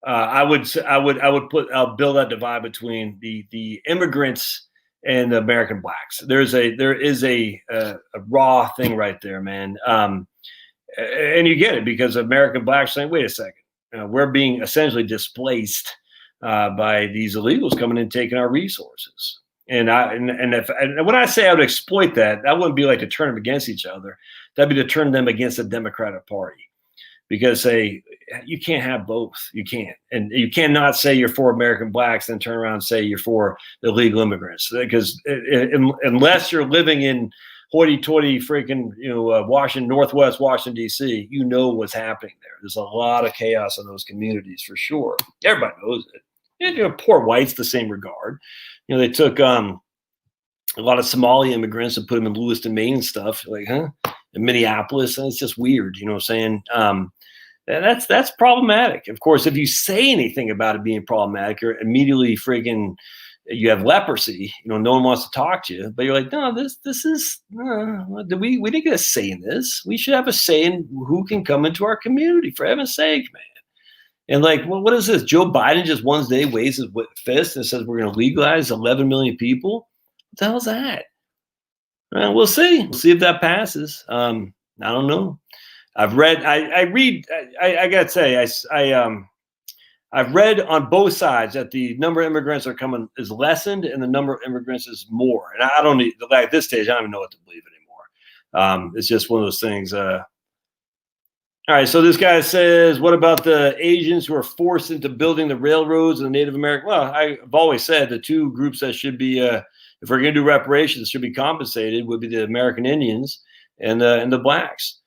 I'll build that divide between the immigrants and the American blacks. There is a raw thing right there, man. And you get it because American blacks saying, wait a second, we're being essentially displaced by these illegals coming in and taking our resources. And when I say I would exploit that, that wouldn't be like to turn them against each other. That'd be to turn them against the Democratic Party. Because you can't have both. You can't. And you cannot say you're for American blacks and turn around and say you're for illegal immigrants. Because unless you're living in hoity-toity freaking, Northwest Washington, D.C., you know what's happening there. There's a lot of chaos in those communities for sure. Everybody knows it. And, poor whites, the same regard. They took a lot of Somali immigrants and put them in Lewiston, Maine and stuff. Like, huh? In Minneapolis, and it's just weird. You know what I'm saying? That's problematic. Of course, if you say anything about it being problematic, you're immediately freaking, you have leprosy. No one wants to talk to you. But you're like, no, this is we didn't get a say in this. We should have a say in who can come into our community, for heaven's sake, man. And like, well, what is this? Joe Biden just one day waves his fist and says we're going to legalize 11 million people. What the hell's that? We'll see. We'll see if that passes. I don't know. I've read. I gotta say, I've read on both sides that the number of immigrants are coming is lessened and the number of immigrants is more. And I don't need, like, at this stage, I don't even know what to believe anymore. It's just one of those things. All right. So this guy says, what about the Asians who are forced into building the railroads and the Native American? Well, I've always said the two groups that should be, if we're going to do reparations, should be compensated would be the American Indians and the blacks.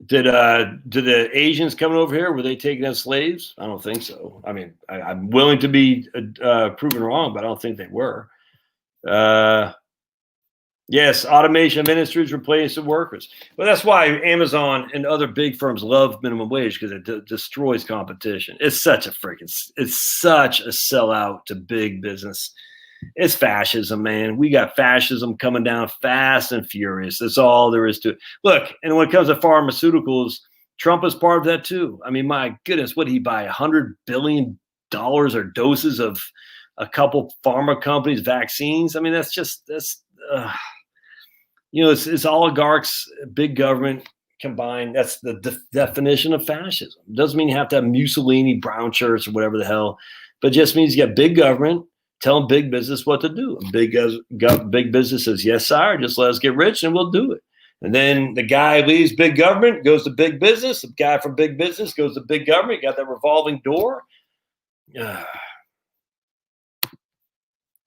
Did the Asians coming over here, were they taken as slaves? I don't think so. I mean, I'm willing to be proven wrong, but I don't think they were. Yes, automation of industries replacing workers. But that's why Amazon and other big firms love minimum wage, because it destroys competition. It's such a sellout to big business. It's fascism, man. We got fascism coming down fast and furious. That's all there is to it. Look, and when it comes to pharmaceuticals, Trump is part of that too. I mean, my goodness, what did he buy? $100 billion or doses of a couple pharma companies' vaccines? I mean, that's it's oligarchs, big government combined. That's the definition of fascism. It doesn't mean you have to have Mussolini brown shirts or whatever the hell, but it just means you got big government telling big business what to do. Big business says, yes, sire, just let us get rich and we'll do it. And then the guy leaves big government, goes to big business. The guy from big business goes to big government. You got that revolving door.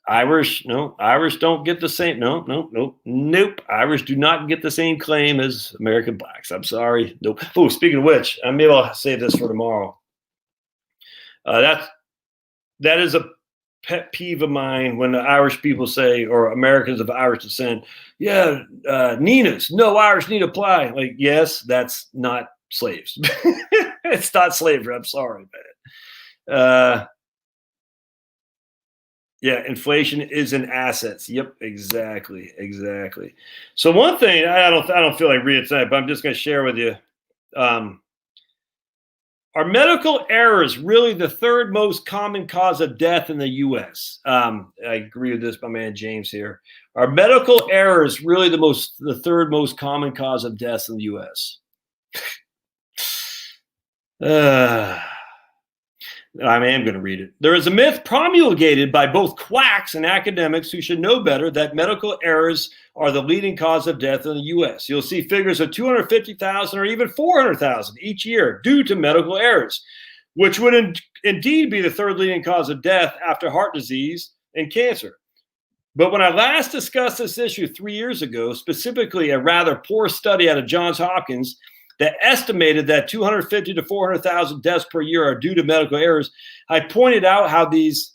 Irish don't get the same. Nope. Irish do not get the same claim as American blacks. I'm sorry. Nope. Oh, speaking of which, maybe I'll save this for tomorrow. That is a pet peeve of mine when the Irish people say, or Americans of Irish descent, Ninas, no Irish need apply. Like, yes, that's not slaves. It's not slavery. I'm sorry, man. Inflation is in assets. Yep, exactly. So one thing I don't feel like reading tonight, but I'm just going to share with you. Are medical errors really the third most common cause of death in the U.S.? I agree with this, my man James here. Are medical errors really the third most common cause of death in the U.S.? I am going to read it. There is a myth promulgated by both quacks and academics who should know better that medical errors are the leading cause of death in the U.S. You'll see figures of 250,000 or even 400,000 each year due to medical errors, which would indeed be the third leading cause of death after heart disease and cancer. But when I last discussed this issue 3 years ago, specifically a rather poor study out of Johns Hopkins that estimated that 250 to 400,000 deaths per year are due to medical errors, I pointed out how these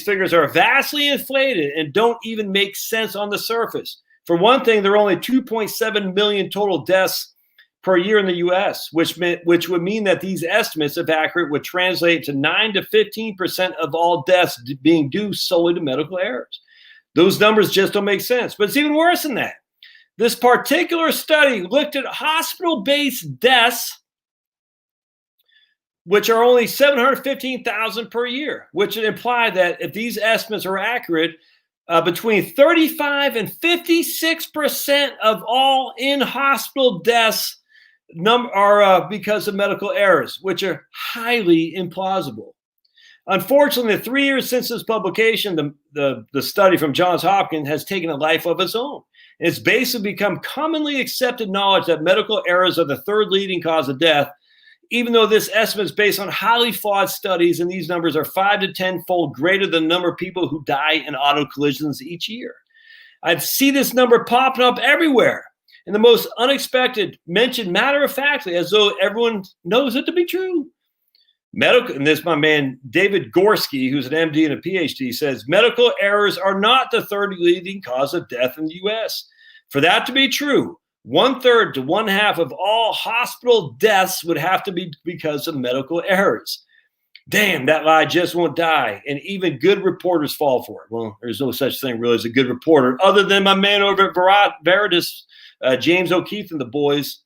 figures are vastly inflated and don't even make sense on the surface. For one thing, there are only 2.7 million total deaths per year in the U.S., which would mean that these estimates, if accurate, would translate to 9 to 15% of all deaths being due solely to medical errors. Those numbers just don't make sense. But it's even worse than that. This particular study looked at hospital-based deaths, which are only 715,000 per year, which would imply that if these estimates are accurate, between 35 and 56% of all in-hospital deaths are because of medical errors, which are highly implausible. Unfortunately, the 3 years since this publication, the study from Johns Hopkins has taken a life of its own. It's basically become commonly accepted knowledge that medical errors are the third leading cause of death, even though this estimate is based on highly flawed studies, and these numbers are 5 to 10-fold greater than the number of people who die in auto collisions each year. I see this number popping up everywhere in the most unexpected, mentioned matter-of-factly, as though everyone knows it to be true. And this, my man David Gorski, who's an MD and a PhD, says medical errors are not the third leading cause of death in the U.S. For that to be true, 1/3 to 1/2 of all hospital deaths would have to be because of medical errors. Damn, that lie just won't die. And even good reporters fall for it. Well, there's no such thing really as a good reporter, other than my man over at Veritas, James O'Keefe and the boys.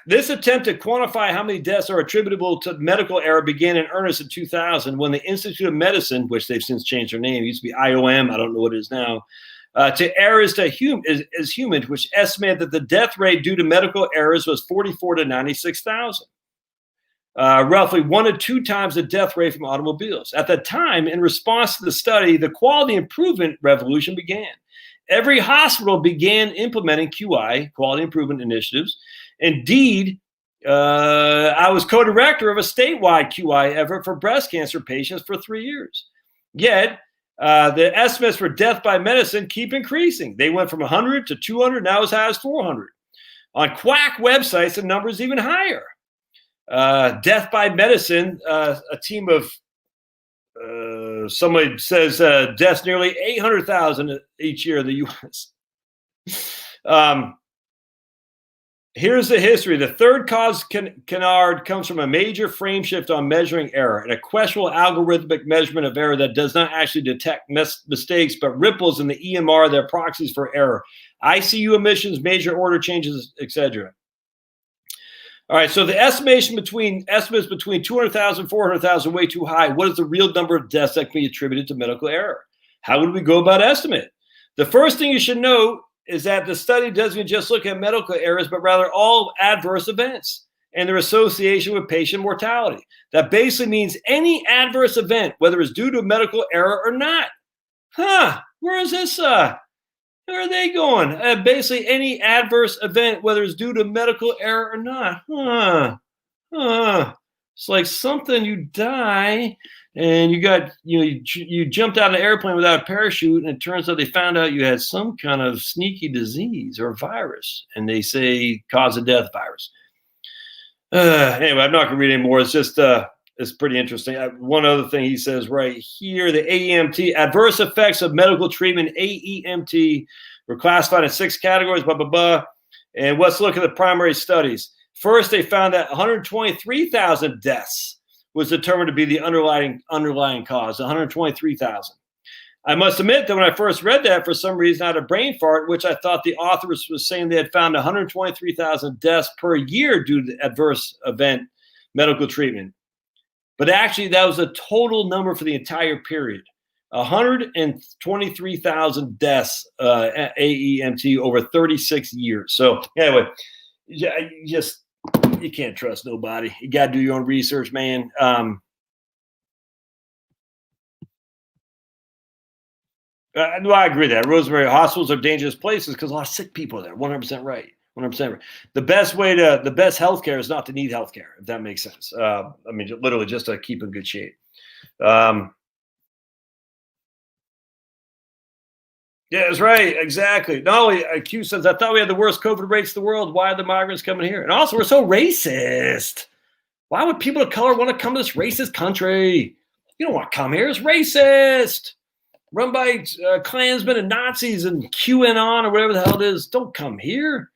This attempt to quantify how many deaths are attributable to medical error began in earnest in 2000 when the Institute of Medicine, which they've since changed their name, it used to be IOM, I don't know what it is now, to errors to human, which estimated that the death rate due to medical errors was 44 to 96,000. Roughly 1 to 2 times the death rate from automobiles. At the time, in response to the study, the quality improvement revolution began. Every hospital began implementing QI, quality improvement initiatives. Indeed, I was co-director of a statewide QI effort for breast cancer patients for 3 years. Yet, The estimates for death by medicine keep increasing. They went from 100 to 200, now as high as 400. On quack websites, the number is even higher. Death by medicine, a team of somebody says deaths nearly 800,000 each year in the U.S. Here's the history. The third cause canard comes from a major frame shift on measuring error and a questionable algorithmic measurement of error that does not actually detect mistakes, but ripples in the EMR that are proxies for error. ICU admissions, major order changes, etc. All right, so the estimates between 200,000 and 400,000 way too high. What is the real number of deaths that can be attributed to medical error? How would we go about estimate? The first thing you should know is that the study doesn't just look at medical errors, but rather all adverse events and their association with patient mortality. That basically means any adverse event, whether it's due to medical error or not. Where is this? Where are they going? Basically any adverse event, whether it's due to medical error or not. It's like something, you die and you jumped out of an airplane without a parachute, and it turns out they found out you had some kind of sneaky disease or virus, and they say cause of death virus. Anyway, I'm not going to read anymore. It's just it's pretty interesting. One other thing he says right here, the AEMT, adverse effects of medical treatment, AEMT, were classified in 6 categories, blah, blah, blah. And let's look at the primary studies. First, they found that 123,000 deaths was determined to be the underlying cause, 123,000. I must admit that when I first read that, for some reason I had a brain fart, which I thought the author was saying they had found 123,000 deaths per year due to adverse event medical treatment. But actually, that was a total number for the entire period. 123,000 deaths at AEMT over 36 years. So anyway, you can't trust nobody. You got to do your own research, man. No, I agree with that. Rosemary, hospitals are dangerous places because a lot of sick people are there. 100% right. 100% right. The best healthcare is not to need healthcare, if that makes sense. I mean, literally just to keep in good shape. Yeah, that's right. Exactly. Not only Q says, I thought we had the worst COVID rates in the world. Why are the migrants coming here? And also, we're so racist. Why would people of color want to come to this racist country? You don't want to come here. It's racist. Run by Klansmen and Nazis and QAnon or whatever the hell it is. Don't come here.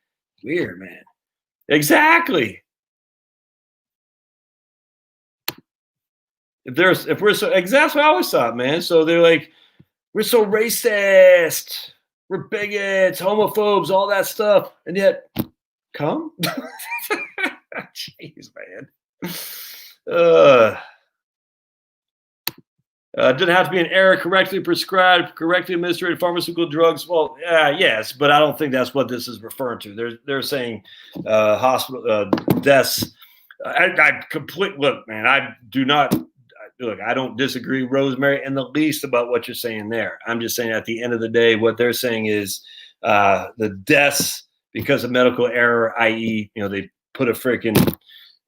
Weird, man. Exactly. If we're so, exactly what I always thought, man. So they're like, we're so racist. We're bigots, homophobes, all that stuff. And yet, come? Jeez, man. Didn't have to be an error. Correctly prescribed, correctly administered pharmaceutical drugs. Well, yes, but I don't think that's what this is referring to. They're saying hospital deaths. I completely look, man. I don't disagree, Rosemary, in the least about what you're saying there. I'm just saying at the end of the day, what they're saying is the deaths because of medical error, i.e., they put a freaking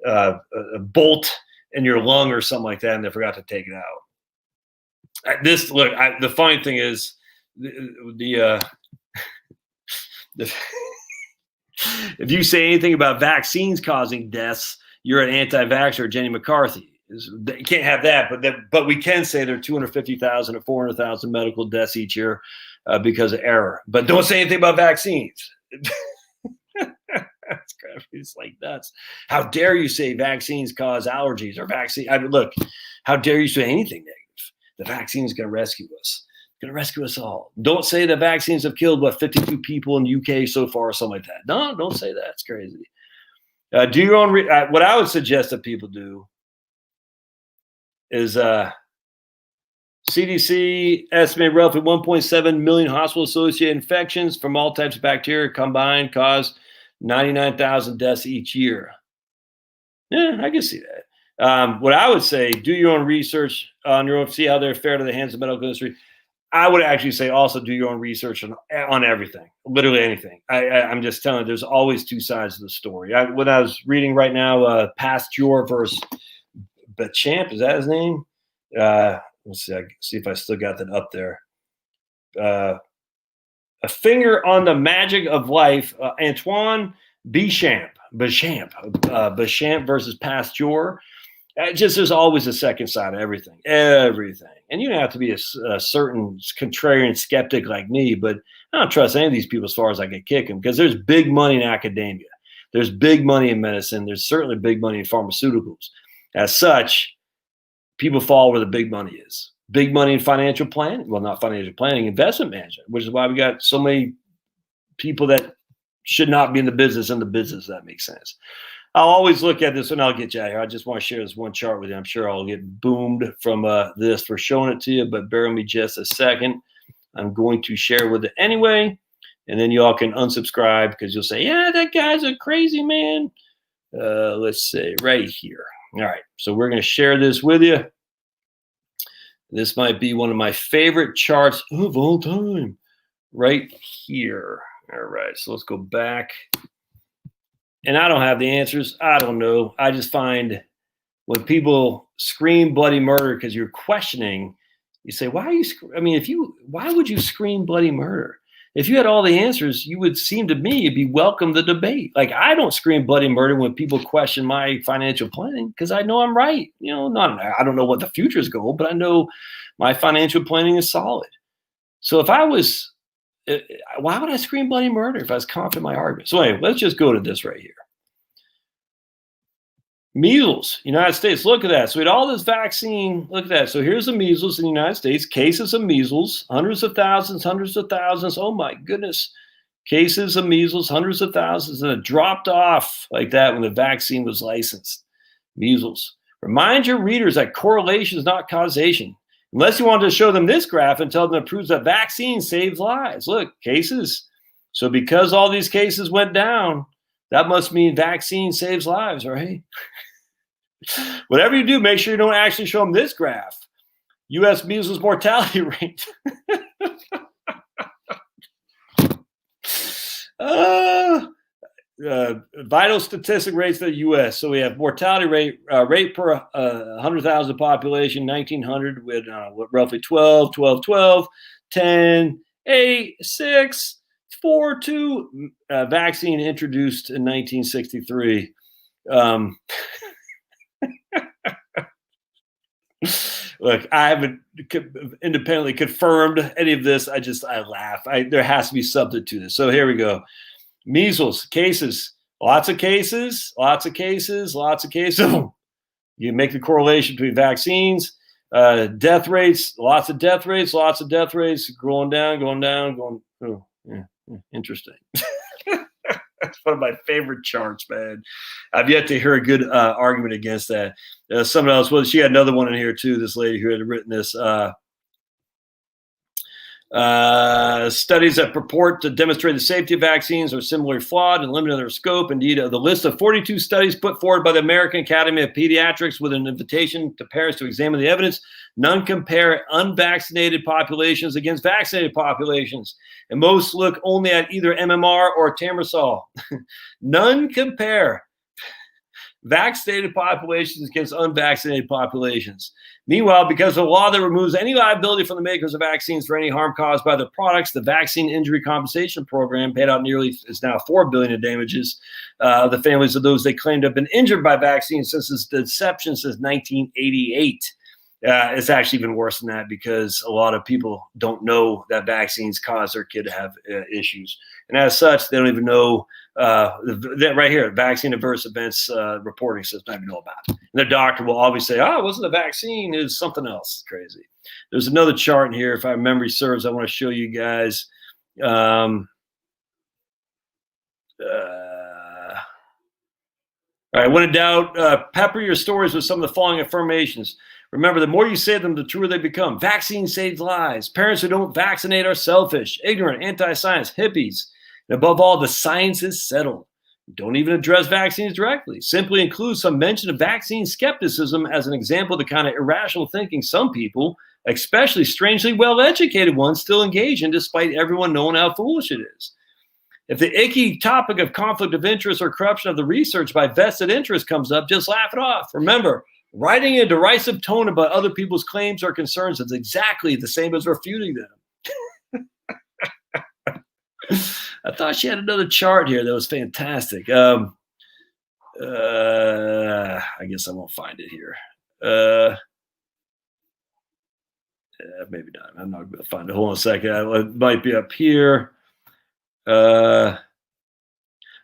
a bolt in your lung or something like that, and they forgot to take it out. The funny thing is if you say anything about vaccines causing deaths, you're an anti-vaxxer, Jenny McCarthy. You can't have that, but we can say there are 250,000 or 400,000 medical deaths each year because of error. But don't say anything about vaccines. It's like nuts. How dare you say vaccines cause allergies or vaccine? Look, how dare you say anything negative? The vaccine is going to rescue us. It's going to rescue us all. Don't say the vaccines have killed 52 people in the UK so far or something like that. No, don't say that. It's crazy. Do your own. What I would suggest that people do is CDC estimated roughly 1.7 million hospital-associated infections from all types of bacteria combined cause 99,000 deaths each year. Yeah, I can see that. What I would say, do your own research on your own, see how they're fair to the hands of the medical industry. I would actually say also do your own research on everything, literally anything. I'm just telling you, there's always two sides of the story. When I was reading right now, Pasteur versus Bechamp, is that his name? Let's see. See if I still got that up there. A Finger on the Magic of Life. Antoine Béchamp versus Pasteur. Just there's always a second side of everything. And you don't have to be a certain contrarian skeptic like me, but I don't trust any of these people as far as I can kick them, because there's big money in academia. There's big money in medicine. There's certainly big money in pharmaceuticals. As such, people fall where the big money is. Big money in financial planning. Well, not financial planning, investment management, which is why we got so many people that should not be in the business. That makes sense. I'll always look at this, and I'll get you out of here. I just want to share this one chart with you. I'm sure I'll get boomed from this for showing it to you, but bear with me just a second. I'm going to share with it anyway, and then you all can unsubscribe because you'll say, yeah, that guy's a crazy man. Let's see, right here. All right, so we're going to share this with you. This might be one of my favorite charts of all time, right here. All right, so let's go back. And I don't have the answers. I don't know. I just find when people scream bloody murder because you're questioning, you say, why are you? Why would you scream bloody murder? If you had all the answers, you would seem to me be welcome the debate. Like, I don't scream bloody murder when people question my financial planning because I know I'm right. I don't know what the future's goal, but I know my financial planning is solid. So if I was, why would I scream bloody murder if I was confident in my argument? So anyway, let's just go to this right here. Measles, United States, look at that. So we had all this vaccine, look at that. So here's the measles in the United States, cases of measles, hundreds of thousands. Oh my goodness. Cases of measles, hundreds of thousands, and it dropped off like that when the vaccine was licensed. Measles. Remind your readers that correlation is not causation. Unless you want to show them this graph and tell them it proves that vaccine saves lives. Look, cases. So because all these cases went down, that must mean vaccine saves lives, right? Whatever you do, make sure you don't actually show them this graph. U.S. measles mortality rate. Vital statistic rates for the U.S. So we have mortality rate per 100,000 population, 1900 with roughly 12, 10, 8, 6, 4, 2. Vaccine introduced in 1963. Look, I haven't independently confirmed any of this. I laugh. There has to be something to this. So here we go. Measles cases, lots of cases. You make the correlation between vaccines, death rates, lots of death rates, going down. Oh, yeah, interesting. That's one of my favorite charts, man. I've yet to hear a good argument against that. Someone else, well, she had another one in here too, this lady who had written this. Studies that purport to demonstrate the safety of vaccines are similarly flawed and limited in their scope. Indeed, the list of 42 studies put forward by the American Academy of Pediatrics with an invitation to parents to examine the evidence, none compare unvaccinated populations against vaccinated populations, and most look only at either MMR or Tamarisol. None compare vaccinated populations against unvaccinated populations. Meanwhile, because of a law that removes any liability from the makers of vaccines for any harm caused by the products, the Vaccine Injury Compensation Program paid out is now $4 billion in damages. The families of those they claim to have been injured by vaccines since its inception since 1988. It's actually even worse than that because a lot of people don't know that vaccines cause their kid to have issues. And as such, they don't even know that right here, vaccine adverse events reporting system, I don't even know about it. And the doctor will always say, oh, it wasn't the vaccine, it was something else. It's crazy. There's another chart in here, if my memory serves, I want to show you guys. All right, when in doubt, pepper your stories with some of the following affirmations. Remember, the more you say them, the truer they become. Vaccine saves lives. Parents who don't vaccinate are selfish, ignorant, anti-science, hippies. And above all, the science is settled. Don't even address vaccines directly. Simply include some mention of vaccine skepticism as an example of the kind of irrational thinking some people, especially strangely well-educated ones, still engage in despite everyone knowing how foolish it is. If the icky topic of conflict of interest or corruption of the research by vested interest comes up, just laugh it off. Remember, Writing in a derisive tone about other people's claims or concerns is exactly the same as refuting them. I thought she had another chart here that was fantastic. I guess I won't find it here. Maybe not. I'm not going to find it. Hold on a second. It might be up here.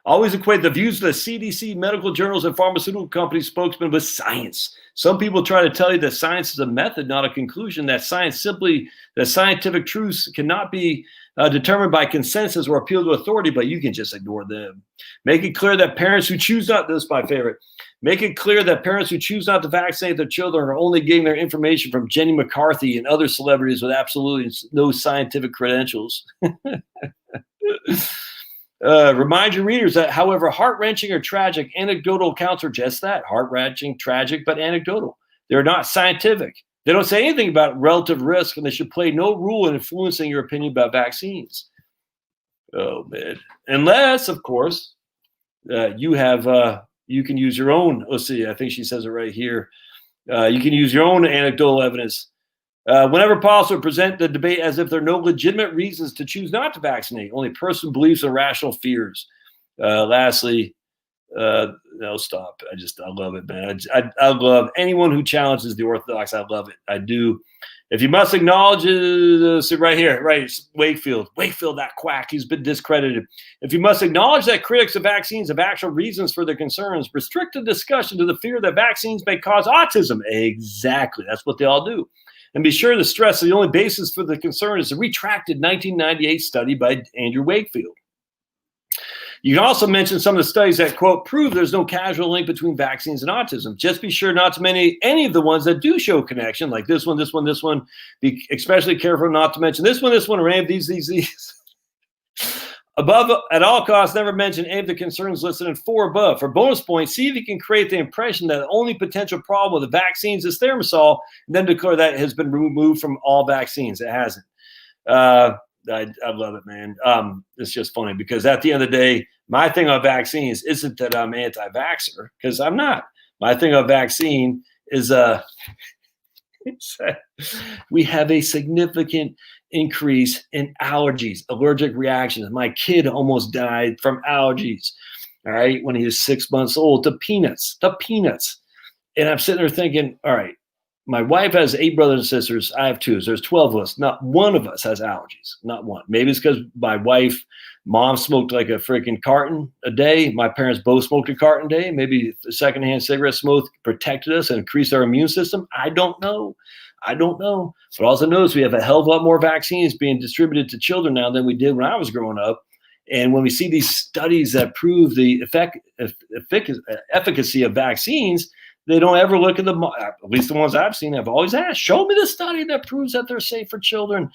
Always equate the views of the CDC, medical journals, and pharmaceutical company spokesmen with science. Some people try to tell you that science is a method, not a conclusion. That scientific truths cannot be determined by consensus or appeal to authority, but you can just ignore them. Make it clear that parents who choose not, this is my favorite, make it clear that parents who choose not to vaccinate their children are only getting their information from Jenny McCarthy and other celebrities with absolutely no scientific credentials. Remind your readers that, however heart-wrenching or tragic, anecdotal accounts are just that, heart-wrenching, tragic, but anecdotal. They're not scientific. They don't say anything about relative risk, and they should play no role in influencing your opinion about vaccines. Oh, man. Unless, of course, you can use your own, let's see, I think she says it right here. You can use your own anecdotal evidence. Whenever possible, present the debate as if there are no legitimate reasons to choose not to vaccinate. Only personal beliefs and rational fears. Lastly, no, stop. I love it, man. I love anyone who challenges the orthodox. I love it. I do. If you must acknowledge, right here, right, Wakefield, that quack, he's been discredited. If you must acknowledge that critics of vaccines have actual reasons for their concerns, restrict the discussion to the fear that vaccines may cause autism. Exactly. That's what they all do. And be sure to stress that the only basis for the concern is a retracted 1998 study by Andrew Wakefield. You can also mention some of the studies that, quote, prove there's no causal link between vaccines and autism. Just be sure not to mention any of the ones that do show connection, like this one. Be especially careful not to mention this one, or any of these. Above, at all costs, never mention any of the concerns listed in 4 above. For bonus points, see if you can create the impression that the only potential problem with the vaccines is thimerosal, and then declare that it has been removed from all vaccines. It hasn't. I love it, man. It's just funny because at the end of the day, my thing on vaccines isn't that I'm anti-vaxxer, because I'm not. My thing on vaccine is we have a significant increase in allergies, allergic reactions. My kid almost died from allergies, all right, when he was 6 months old, to peanuts. And I'm sitting there thinking, all right, my wife has 8 brothers and sisters. I have 2. So there's 12 of us. Not one of us has allergies. Not one. Maybe it's because my mom smoked like a freaking carton a day. My parents both smoked a carton a day. Maybe the secondhand cigarette smoke protected us and increased our immune system. I don't know. But all I know is we have a hell of a lot more vaccines being distributed to children now than we did when I was growing up. And when we see these studies that prove the efficacy of vaccines, they don't ever look at at least the ones I've seen, I've always asked, show me the study that proves that they're safe for children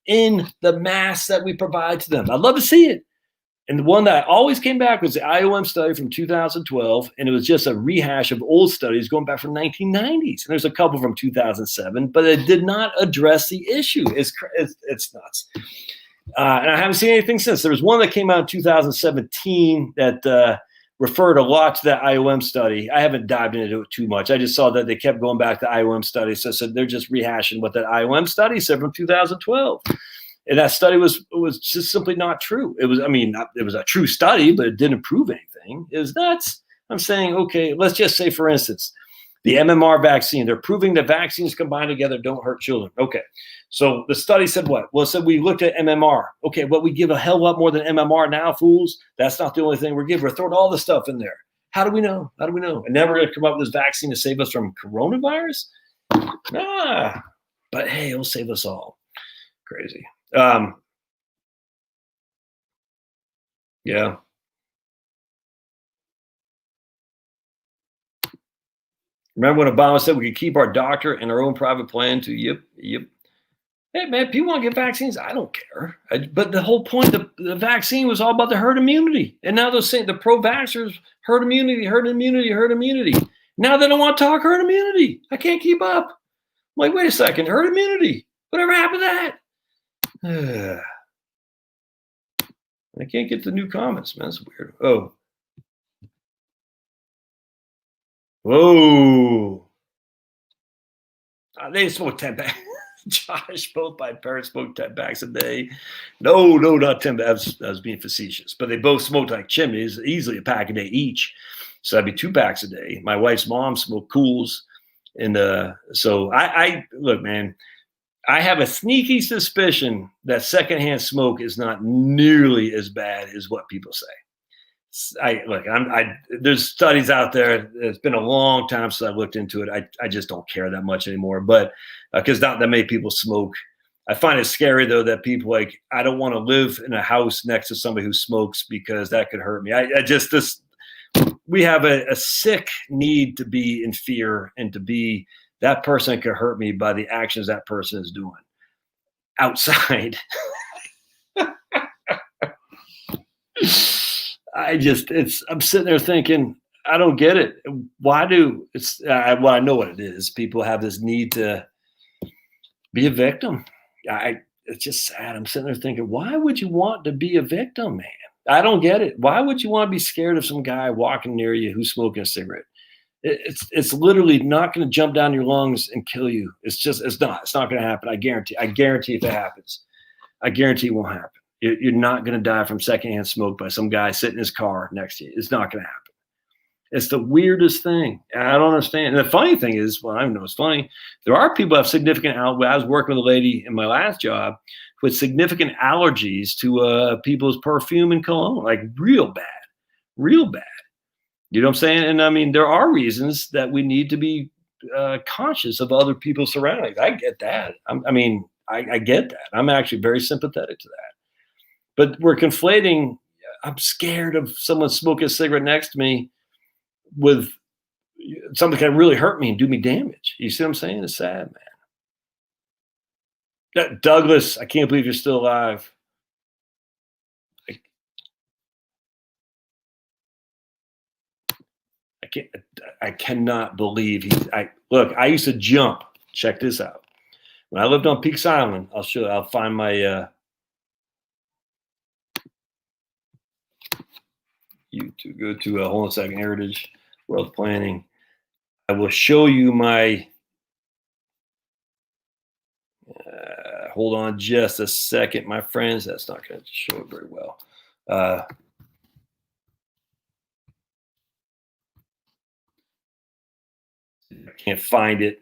in the mass that we provide to them. I'd love to see it. And the one that always came back was the IOM study from 2012, and it was just a rehash of old studies going back from 1990s. And there's a couple from 2007, but it did not address the issue. It's nuts. And I haven't seen anything since. There was one that came out in 2017 that referred a lot to that IOM study. I haven't dived into it too much. I just saw that they kept going back to IOM study. So I said they're just rehashing what that IOM study said from 2012. And that study was just simply not true. It was a true study, but it didn't prove anything. It was nuts. I'm saying, okay, let's just say, for instance, the MMR vaccine, they're proving that vaccines combined together don't hurt children. Okay. So the study said what? Well, it said we looked at MMR. Okay, but we give a hell of a lot more than MMR now, fools. That's not the only thing we're giving. We're throwing all the stuff in there. How do we know? And now we're going to come up with this vaccine to save us from coronavirus? But hey, it'll save us all. Crazy. Yeah. Remember when Obama said we could keep our doctor and our own private plan too? Yep. Hey, man, people want to get vaccines. I don't care. But the whole point of the vaccine was all about the herd immunity. And now they're saying the pro-vaxxers, herd immunity. Now they don't want to talk herd immunity. I can't keep up. I'm like, wait a second, herd immunity. Whatever happened to that? I can't get the new comments, man. That's weird. Oh. Whoa. They smoke 10 packs. Josh, both my parents smoked 10 packs a day. No, not 10. I was being facetious. But they both smoked like chimneys, easily a pack a day each. So that'd be 2 packs a day. My wife's mom smoked Cools. And so I look, man, I have a sneaky suspicion that secondhand smoke is not nearly as bad as what people say. There's studies out there. It's been a long time since I looked into it. I just don't care that much anymore. But because not that many people smoke, I find it scary though that people I don't want to live in a house next to somebody who smokes because that could hurt me. We have a sick need to be in fear and to be that person could hurt me by the actions that person is doing outside. I'm sitting there thinking, I don't get it. Why do well, I know what it is. People have this need to be a victim. It's just sad. I'm sitting there thinking, why would you want to be a victim, man? I don't get it. Why would you want to be scared of some guy walking near you who's smoking a cigarette? It's literally not going to jump down your lungs and kill you. It's not going to happen. I guarantee if it happens, I guarantee it won't happen. You're not going to die from secondhand smoke by some guy sitting in his car next to you. It's not going to happen. It's the weirdest thing. I don't understand. And the funny thing is, well, I don't know it's funny. There are people who have significant I was working with a lady in my last job with significant allergies to people's perfume and cologne, like real bad. You know what I'm saying? And I mean, there are reasons that we need to be conscious of other people's surroundings. I get that. I get that. I'm actually very sympathetic to that. But we're conflating, I'm scared of someone smoking a cigarette next to me with something that can really hurt me and do me damage. You see what I'm saying? It's sad, man. Douglas, I can't believe you're still alive. I cannot believe look, I used to jump. Check this out. When I lived on Peaks Island, I'll find my YouTube, go to hold on a second, Heritage Wealth Planning. I will show you my hold on just a second, my friends. That's not going to show it very well. I can't find it.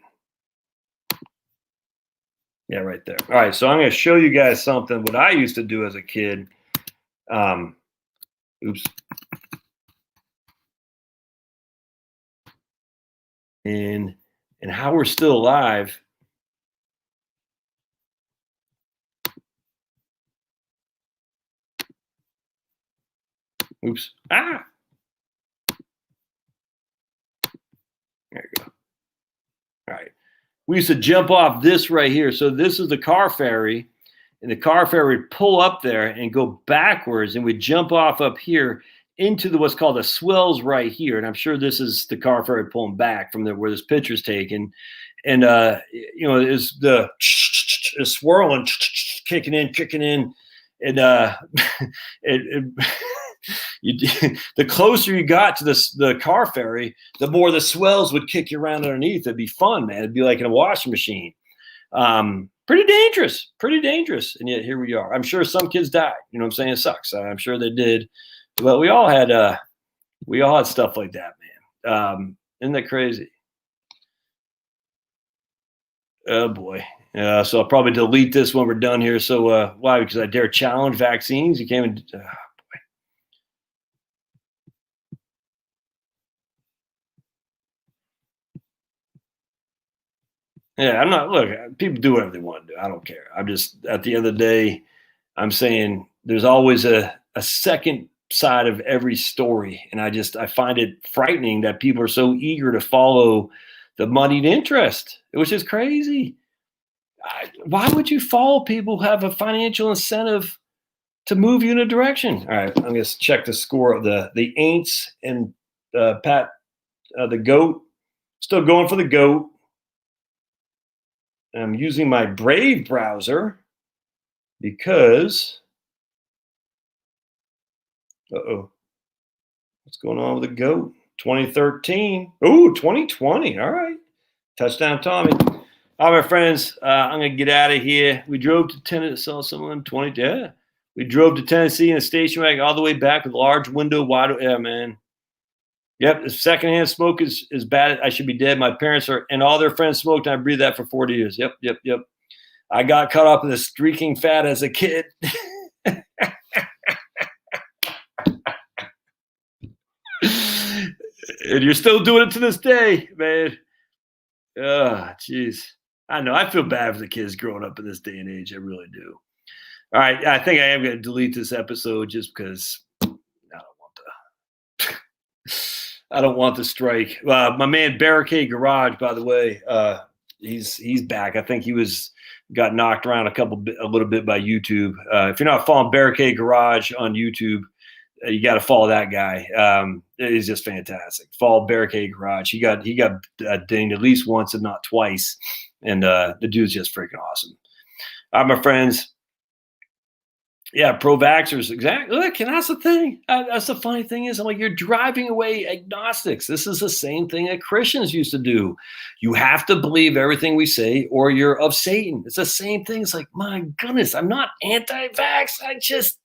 Yeah, right there. All right, so I'm going to show you guys something what I used to do as a kid. Oops. And how we're still alive. Oops. There you go. All right. We used to jump off this right here. So this is the car ferry, and the car ferry would pull up there and go backwards, and we'd jump off up here into what's called the swells right here. And I'm sure this is the car ferry pulling back from where this picture's taken. And, is the swirling, kicking in. And the closer you got to the car ferry, the more the swells would kick you around underneath. It'd be fun, man. It'd be like in a washing machine. Pretty dangerous. And yet here we are. I'm sure some kids died. You know what I'm saying? It sucks. I'm sure they did. But we all had stuff like that, man. Isn't that crazy? Oh boy. So I'll probably delete this when we're done here. So why? Because I dare challenge vaccines. You can't even. Yeah, I'm not. Look, people do whatever they want to do. I don't care. I'm just at the end of the day, I'm saying there's always a second side of every story, and I find it frightening that people are so eager to follow the moneyed interest, which is crazy. Why would you follow people who have a financial incentive to move you in a direction? All right, I'm going to check the score of the Aints and Pat, the GOAT. Still going for the GOAT. I'm using my Brave browser because, what's going on with the GOAT? 2013. Ooh, 2020. All right. Touchdown, Tommy. All right, my friends, I'm going to get out of here. We drove to Tennessee, saw someone 20. Yeah. We drove to Tennessee in a station wagon all the way back with a large window wide. Yeah, man. Yep. The secondhand smoke is bad. I should be dead. My parents and all their friends smoked, and I breathed that for 40 years. Yep. I got caught up in the streaking fat as a kid. And you're still doing it to this day, man. Oh, jeez. I know. I feel bad for the kids growing up in this day and age. I really do. All right. I think I am going to delete this episode just because I don't want the strike. My man Barricade Garage, by the way, he's back. I think he got knocked around a little bit by YouTube. If you're not following Barricade Garage on YouTube, you got to follow that guy. He's just fantastic. Follow Barricade Garage. He got dinged at least once, if not twice, and the dude's just freaking awesome. All right, my friends. Yeah, pro-vaxxers, exactly. Look, and that's the thing. That's the funny thing is, I'm like, you're driving away agnostics. This is the same thing that Christians used to do. You have to believe everything we say, or you're of Satan. It's the same thing. It's like, my goodness, I'm not anti-vax.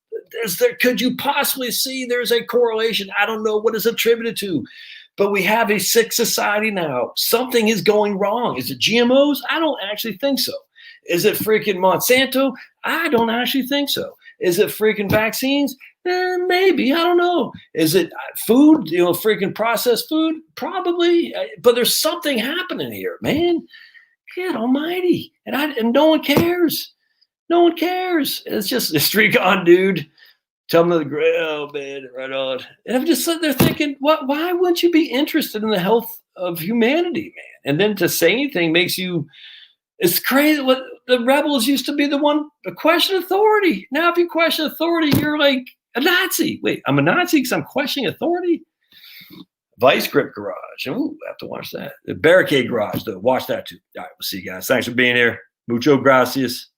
Could you possibly see there's a correlation? I don't know what is attributed to, but we have a sick society now. Something is going wrong. Is it GMOs? I don't actually think so. Is it freaking Monsanto? I don't actually think so. Is it freaking vaccines? Maybe. I don't know. Is it food? Freaking processed food? Probably. But there's something happening here, man. God almighty. And no one cares. No one cares. It's just a streak on, dude. Tell them oh, man, right on. And I'm just sitting there thinking, why wouldn't you be interested in the health of humanity, man? And then to say anything makes you, it's crazy. What the rebels used to be the one to question authority. Now, if you question authority, you're like a Nazi. Wait, I'm a Nazi because I'm questioning authority? Vice Grip Garage. Ooh, I have to watch that. The Barricade Garage, though. Watch that too. All right, we'll see you guys. Thanks for being here. Mucho gracias.